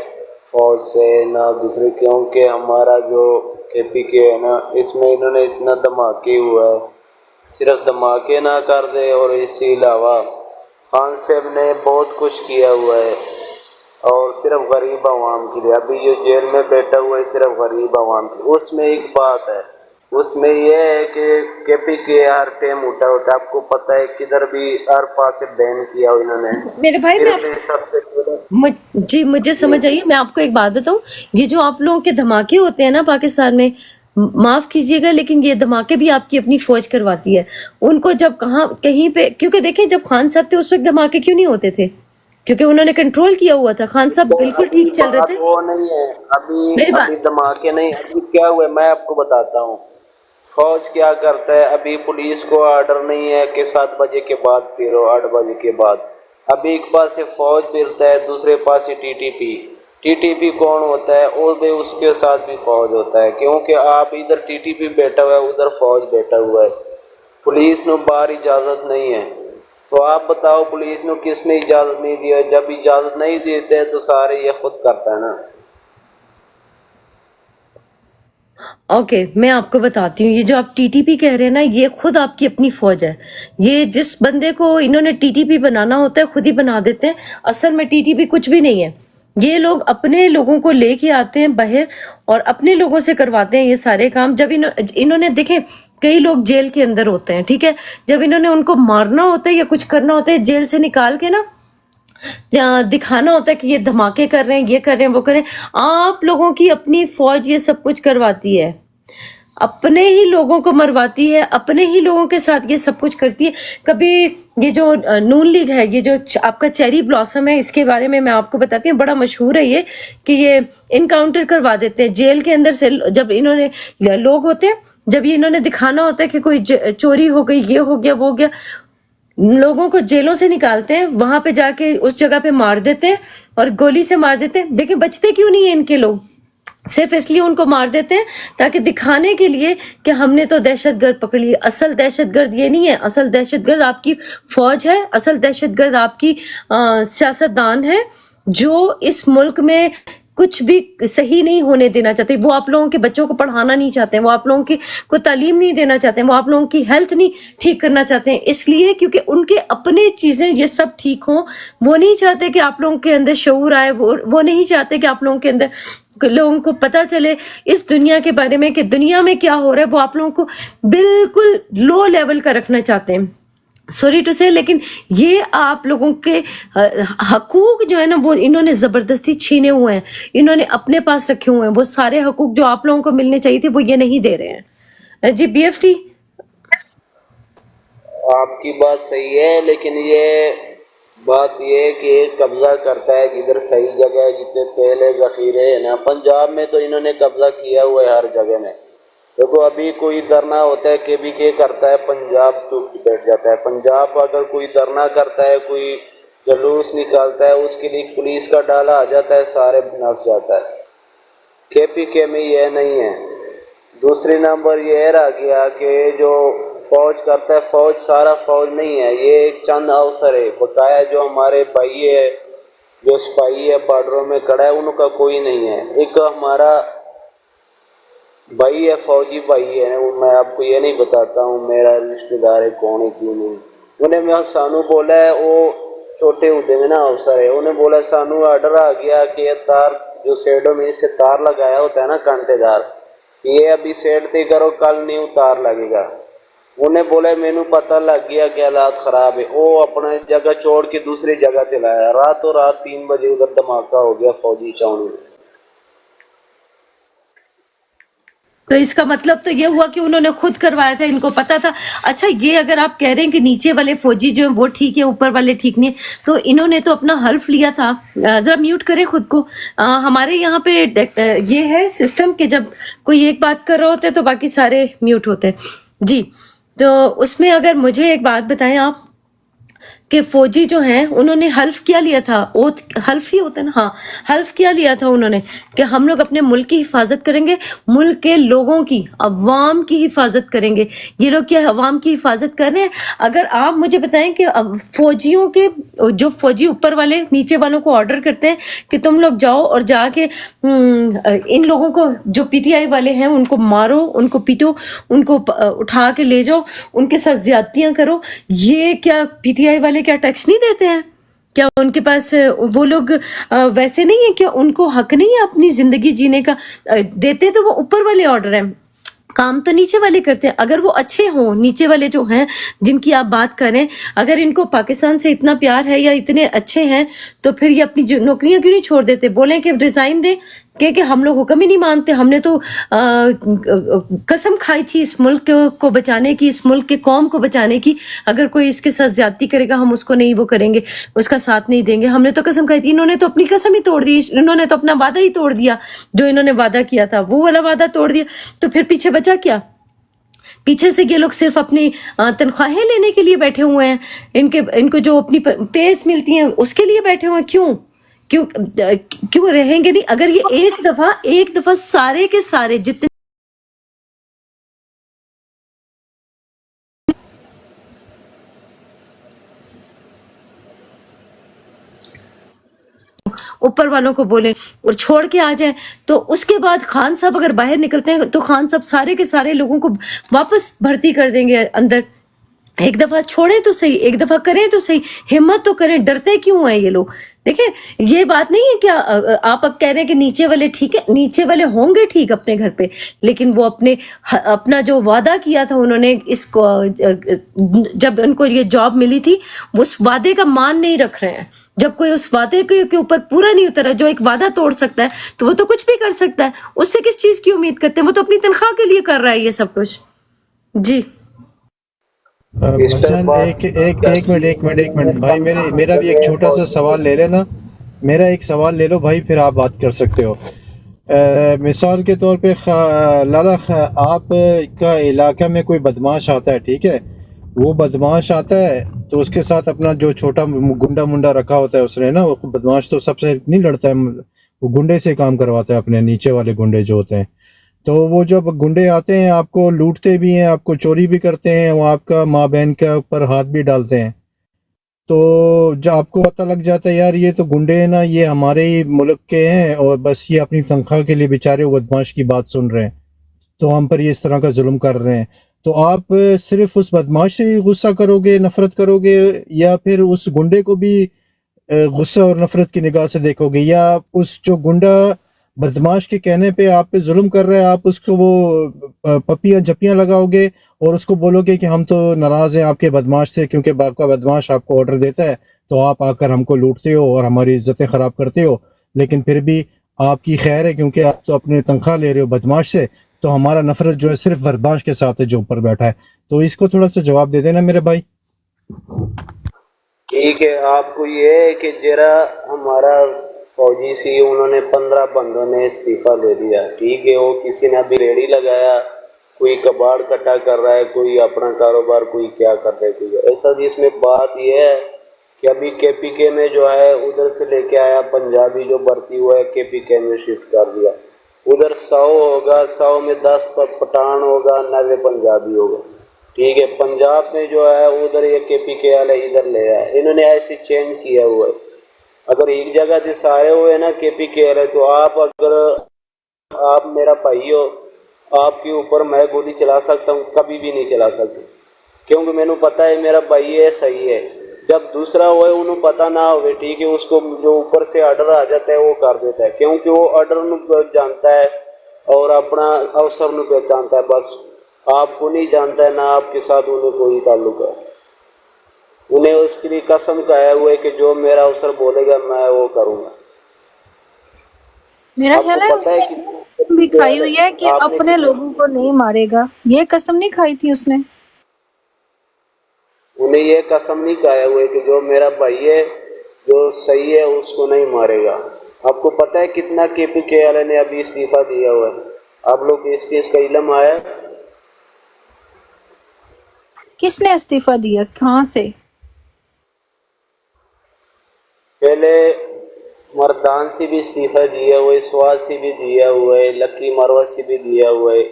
फौज से ना दूसरे, क्योंकि हमारा जो KPK है ना, इसमें इन्होंने इतना धमाके हुआ है, सिर्फ धमाके ना कर दे और इसके अलावा खान साहब ने बहुत कुछ किया हुआ है। और सिर्फ गरीब आवाम के लिए। अभी जो जेल में बैठा हुआ है सिर्फ गरीब आवाम के लिए। उसमें एक बात है, उसमें यह है कि KPK हर टाइम उठा होता है, आपको पता है, किधर भी हर पास से बैन किया इन्होंने। मेरे भाई मैं सिर्फ एक सबसे पहले जी मुझे समझ आई। मैं आपको एक बात बताऊं, ये जो आप लोगों के धमाके होते हैं ना पाकिस्तान में, माफ कीजिएगा लेकिन ये धमाके भी आपकी अपनी फौज करवाती है उनको। जब कहाँ कहीं पे, क्योंकि देखें जब खान साहब थे उस वक्त धमाके क्यों नहीं होते थे, क्योंकि उन्होंने कंट्रोल किया हुआ था। खान साहब बिल्कुल ठीक चल रहे थे। वो नहीं है मेरी बात अभी धमाके नहीं। अभी क्या हुआ है मैं आपको बताता हूँ। फौज क्या करता है, अभी पुलिस को ऑर्डर नहीं है कि 7 बजे के बाद फिरो, 8 बजे के बाद। अभी एक पास से फौज फिरता है, दूसरे पास से टीटीपी कौन होता है, और भी उसके साथ भी फौज होता है, क्योंकि आप इधर टीटीपी बैठा हुआ है, उधर फौज बैठा हुआ है। पुलिस को बाहर इजाजत नहीं है, तो आप बताओ पुलिस को किसने इजाजत नहीं दी है? जब इजाजत नहीं देते हैं तो सारे ये खुद करता है ना। ओके मैं आपको बताती हूँ, ये जो आप टीटीपी कह रहे हैं ना, ये खुद आपकी अपनी फौज है। ये जिस बंदे को इन्होंने टीटीपी बनाना होता है खुद ही बना देते हैं। असल में टीटीपी कुछ भी नहीं है। ये लोग अपने लोगों को लेके आते हैं बाहर और अपने लोगों से करवाते हैं ये सारे काम। जब इन्होंने देखे कई लोग जेल के अंदर होते हैं, ठीक है, जब इन्होंने उनको मारना होता है या कुछ करना होता है, जेल से निकाल के ना दिखाना होता है कि ये धमाके कर रहे हैं, ये कर रहे हैं, वो कर रहे हैं। आप लोगों की अपनी फौज ये सब कुछ करवाती है, अपने ही लोगों को मरवाती है, अपने ही लोगों के साथ ये सब कुछ करती है। कभी ये जो नून लीग है, ये जो आपका चेरी ब्लॉसम है, इसके बारे में मैं आपको बताती हूँ, बड़ा मशहूर है ये, कि ये इनकाउंटर करवा देते हैं जेल के अंदर से। जब इन्होंने लोग होते हैं, जब ये इन्होंने दिखाना होता है कि कोई चोरी हो गई, ये हो गया, वो हो गया, लोगों को जेलों से निकालते हैं, वहां पे जाके उस जगह पे मार देते हैं और गोली से मार देते हैं। देखिए बचते क्यों नहीं है इनके लोग, सिर्फ इसलिए उनको मार देते हैं ताकि दिखाने के लिए कि हमने तो दहशतगर्द पकड़ लिए। असल दहशतगर्द ये नहीं है, असल दहशतगर्द आपकी फौज है, असल दहशतगर्द आपकी सियासतदान है जो इस मुल्क में कुछ भी सही नहीं होने देना चाहते। वो आप लोगों के बच्चों को पढ़ाना नहीं चाहते, वो आप लोगों की को तालीम नहीं देना चाहते, वो आप लोगों की हेल्थ नहीं ठीक करना चाहते हैं, इसलिए क्योंकि उनके अपने चीजें ये सब ठीक हों। वो नहीं चाहते कि आप लोगों के अंदर शऊर आए, वो नहीं चाहते कि आप लोगों के अंदर लोगों को पता चले इस दुनिया के बारे में कि दुनिया में क्या हो रहा है। वो आप लोगों को बिल्कुल लो लेवल का रखना चाहते हैं, सॉरी टू से, लेकिन ये आप लोगों के हकूक जो है ना, वो इन्होंने जबरदस्ती छीने हुए हैं, इन्होंने अपने पास रखे हुए हैं। वो सारे हकूक जो आप लोगों को मिलने चाहिए थे वो ये नहीं दे रहे हैं। जी BFT आपकी बात सही है, लेकिन ये बात ये है कि एक कब्जा करता है जिधर सही जगह है, जितने तेल है, जखीरे है ना। पंजाब में तो इन्होंने कब्जा किया हुआ है हर जगह में। देखो अभी कोई धरना होता है, KPK करता है, पंजाब चुप बैठ जाता है। पंजाब अगर कोई धरना करता है, कोई जुलूस निकालता है, उसके लिए पुलिस का डाला आ जाता है, सारे नस जाता है। KPK में यह नहीं है। दूसरी नंबर ये रह गया कि जो फौज करता है, फौज सारा फौज नहीं है, ये एक चंद अवसर है। बकाया जो हमारे भाई है, जो सिपाही है बॉर्डरों में खड़ा है, उनका कोई नहीं है। एक हमारा भाई है, फौजी भाई है, वो मैं आपको ये नहीं बताता हूँ मेरा रिश्तेदार है कौन है क्यों नहीं। उन्हें मैं सानू बोला है, वो छोटे उहदे में ना अफसर है, उन्हें बोला सानू ऑर्डर आ गया कि ये तार जो सेडों में से तार लगाया होता है ना कांटेदार, ये अभी सेडते करो, कल न्यू तार लगेगा। उन्हें बोला मैनू पता लग गया कि हालात खराब है। वो अपने जगह छोड़ के दूसरी जगह ते लाया। रातों रात 3 बजे उधर धमाका हो गया फौजी छावनी में। तो इसका मतलब तो ये हुआ कि उन्होंने खुद करवाया था, इनको पता था। अच्छा ये अगर आप कह रहे हैं कि नीचे वाले फौजी जो है वो ठीक है, ऊपर वाले ठीक नहीं है, तो इन्होंने तो अपना हल्फ लिया था। जरा म्यूट करें खुद को। हमारे यहाँ पे ये है सिस्टम कि जब कोई एक बात कर रहा होता है तो बाकी सारे म्यूट होते हैं। जी तो उसमें अगर मुझे एक बात बताएं आप कि फौजी जो हैं उन्होंने हल्फ क्या लिया था, ओथ हल्फ ही होता है ना, हाँ हल्फ क्या लिया था उन्होंने कि हम लोग अपने मुल्क की हिफाजत करेंगे, मुल्क के लोगों की, अवाम की हिफाजत करेंगे। ये लोग क्या अवाम की हिफाजत कर रहे हैं? अगर आप मुझे बताएं कि फौजियों के जो फौजी ऊपर वाले नीचे वालों को ऑर्डर करते हैं कि तुम लोग जाओ और जाके इन लोगों को जो PTI वाले हैं उनको मारो, उनको पीटो, उनको उठा के ले जाओ, उनके साथ ज्यादतियां करो, ये क्या PTI वाले क्या टैक्स नहीं देते हैं? क्या उनके पास वो लोग वैसे नहीं है? क्या उनको हक नहीं है अपनी जिंदगी जीने का? देते तो वो ऊपर वाले ऑर्डर है, काम तो नीचे वाले करते हैं। अगर वो अच्छे हों, नीचे वाले जो हैं जिनकी आप बात करें, अगर इनको पाकिस्तान से इतना प्यार है या इतने अच्छे हैं, तो फिर ये अपनी नौकरियां क्यों नहीं छोड़ देते? बोलें कि रिजाइन दे, कि हम लोग हुक्म ही नहीं मानते, हमने तो कसम खाई थी इस मुल्क को बचाने की, इस मुल्क के कौम को बचाने की। अगर कोई इसके साथ ज्यादती करेगा हम उसको नहीं वो करेंगे, उसका साथ नहीं देंगे। हमने तो कसम खाई थी, इन्होंने तो अपनी कसम ही तोड़ दी, इन्होंने तो अपना वादा ही तोड़ दिया। जो इन्होंने वादा किया था वो वाला वादा तोड़ दिया, तो फिर पीछे बचा क्या? पीछे से ये लोग सिर्फ अपनी तनख्वाहें लेने के लिए बैठे हुए हैं, इनको जो अपनी पेस मिलती हैं उसके लिए बैठे हुए हैं। क्यों क्यों क्यों रहेंगे नहीं? अगर ये एक दफा सारे के सारे जितने ऊपर वालों को बोले और छोड़ के आ जाए, तो उसके बाद खान साहब अगर बाहर निकलते हैं तो खान साहब सारे के सारे लोगों को वापस भर्ती कर देंगे अंदर। एक दफा छोड़े तो सही, एक दफा करें तो सही, हिम्मत तो करें। डरते क्यों हैं ये लोग? देखिए, ये बात नहीं है क्या आप कह रहे हैं कि नीचे वाले ठीक है, नीचे वाले होंगे ठीक अपने घर पे, लेकिन वो अपना जो वादा किया था उन्होंने, इसको जब उनको ये जॉब मिली थी, वो उस वादे का मान नहीं रख रहे हैं। जब कोई उस वादे के ऊपर पूरा नहीं उतरा, जो एक वादा तोड़ सकता है तो वो तो कुछ भी कर सकता है, उससे किस चीज की उम्मीद करते हैं? वो तो अपनी तनख्वाह के लिए कर रहा है ये सब कुछ। जी भाईजान, एक मिनट भाई, मेरा भी एक छोटा सा सवाल ले लेना, मेरा एक सवाल ले लो भाई, फिर आप बात कर सकते हो। मिसाल के तौर पे लाला आप का इलाका में कोई बदमाश आता है, ठीक है, वो बदमाश आता है तो उसके साथ अपना जो छोटा गुंडा मुंडा रखा होता है उसने ना, वो बदमाश तो सबसे नहीं लड़ता है, वो गुंडे से काम करवाता है, अपने नीचे वाले गुंडे जो होते हैं। तो वो जब गुंडे आते हैं आपको लूटते भी हैं, आपको चोरी भी करते हैं, वो आपका माँ बहन के ऊपर हाथ भी डालते हैं। तो जब आपको पता लग जाता है यार ये तो गुंडे हैं ना, ये हमारे ही मुल्क के हैं और बस ये अपनी तनख्वाह के लिए बेचारे वो बदमाश की बात सुन रहे हैं, तो हम पर ये इस तरह का जुल्म कर रहे हैं, तो आप सिर्फ उस बदमाश से गुस्सा करोगे, नफरत करोगे, या फिर उस गुंडे को भी गुस्सा और नफरत की निगाह से देखोगे, या उस जो गुंडा बदमाश के कहने पे आप पे जुल्म कर रहा है आप उसको वो पपियां जपियां लगाओगे और उसको बोलोगे कि हम तो नाराज हैं आपके बदमाश से, क्योंकि आपका बदमाश आपको ऑर्डर देता है तो आप आकर हमको लूटते हो और हमारी इज्जतें खराब करते हो, लेकिन फिर भी आपकी खैर है क्योंकि आप तो अपने तनख्वाह ले रहे हो बदमाश से, तो हमारा नफरत जो है सिर्फ बदमाश के साथ है जो ऊपर बैठा है। तो इसको थोड़ा सा जवाब दे देना मेरे भाई। ठीक है, आपको ये है कि जरा हमारा फौजी सी उन्होंने 15 बंदों ने इस्तीफा ले दिया, ठीक है, वो किसी ने अभी रेडी लगाया, कोई कबाड़ कट्टा कर रहा है, कोई अपना कारोबार, कोई क्या कर रहा है, कोई ऐसा। जिसमें बात यह है कि अभी KPK में जो है उधर से लेके आया पंजाबी जो भर्ती हुआ है KPK में शिफ्ट कर दिया, उधर 100 होगा, 100 में 10 पठान होगा, 90 पंजाबी होगा, ठीक है। पंजाब में जो है उधर ये KPK वाले इधर ले आए, इन्होंने ऐसे चेंज किया हुआ है। अगर एक जगह से सारे हुए ना KPK वाले, तो आप मेरा भाई हो, आपके ऊपर मैं गोली चला सकता हूँ? कभी भी नहीं चला सकता, क्योंकि मैंने पता है मेरा भाई है, सही है। जब दूसरा हुए उन्हें पता ना हो, ठीक है, उसको जो ऊपर से ऑर्डर आ जाता है वो कर देता है, क्योंकि वो ऑर्डर जानता है और अपना अवसर ਨੂੰ पहचानता है, बस आपको नहीं जानता है, ना आपके साथ उन्हें कोई ताल्लुक है। उन्हें उसके लिए कसम खाया हुआ है कि जो मेरा अवसर बोलेगा मैं वो करूँगा। मेरा ख्याल है पता है कि उसने भी खाई हुई है कि अपने लोगों को नहीं मारेगा, ये कसम नहीं खाई थी उसने? उन्हें ये कसम नहीं खाया हुआ है कि जो मेरा भाई है जो सही है उसको नहीं मारेगा। आपको पता है कितना KPK वाले ने अभी इस्तीफा दिया हुआ है? आप लोग इस चीज का इल्म आया? किसने इस्तीफा दिया, कहाँ से? पहले मर्दान से भी इस्तीफा दिया हुआ है, स्वाद से भी दिया हुआ है, लकी मरवा से भी दिया हुआ है।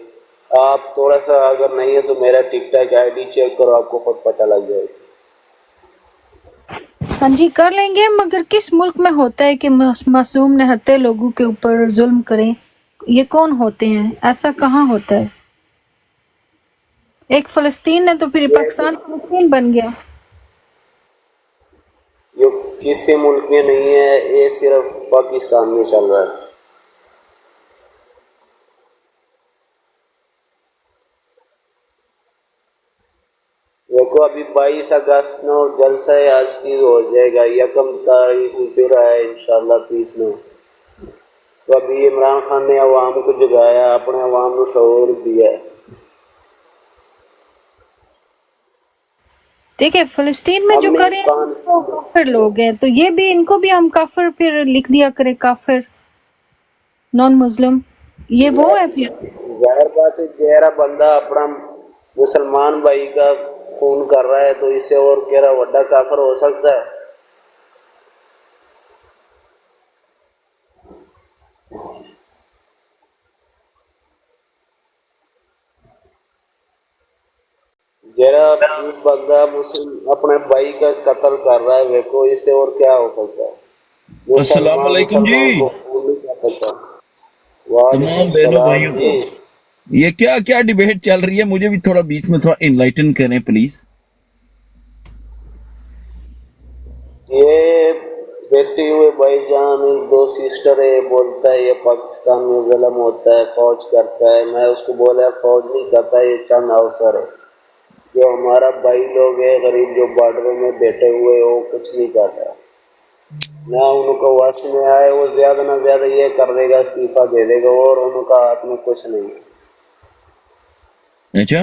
आप थोड़ा सा अगर नहीं है तो मेरा टिकटॉक ID चेक करो, आपको खुद पता लग जाएगा। हाँ जी कर लेंगे, मगर किस मुल्क में होता है कि मासूम निहत्थे लोगों के ऊपर जुल्म करें? ये कौन होते हैं? ऐसा कहाँ होता है? एक फ़लस्तीन है तो फिर पाकिस्तान फ़लस्तीन बन गया। जो किसी मुल्क में नहीं है, ये सिर्फ पाकिस्तान में चल रहा है। देखो अभी 22 अगस्त नो जलसा है, हर चीज हो जाएगा। 1 तारीख को फिर है इंशाल्लाह 30 नो। तो अभी इमरान खान ने अवाम को जगाया, अपने अवाम को शऊर दिया है। देखिए फिलिस्तीन में जो करें वो काफिर लोग हैं, तो ये भी इनको भी हम काफिर फिर लिख दिया करें, काफिर नॉन मुस्लिम, ये वो है फिर। जाहिर बात है, जहरा बंदा अपना मुसलमान भाई का खून कर रहा है, तो इससे और केरा वड्डा काफिर हो सकता है? जरा जिस बंदा मुस्लिम अपने भाई का कत्ल कर रहा है, देखो इससे और क्या हो सकता है? अस्सलाम वालेकुम जी। तमाम बहनों भाइयों को, ये क्या क्या डिबेट चल रही है? मुझे भी थोड़ा बीच में थोड़ा इनलाइटन करें प्लीज। ये बैठे हुए भाईजान 2 सिस्टर है, बोलता है ये पाकिस्तान में जुल्म होता है, फौज करता है। मैं उसको बोला फौज नहीं करता, ये चंद अवसर है। जो हमारा भाई लोग है गरीब जो बॉर्डरों में बैठे हुए, वो कुछ नहीं करता ना, उनको वश में आए वो ज्यादा ना ज्यादा ये कर देगा, इस्तीफा दे देगा, और उनका हाथ में कुछ नहीं है। अच्छा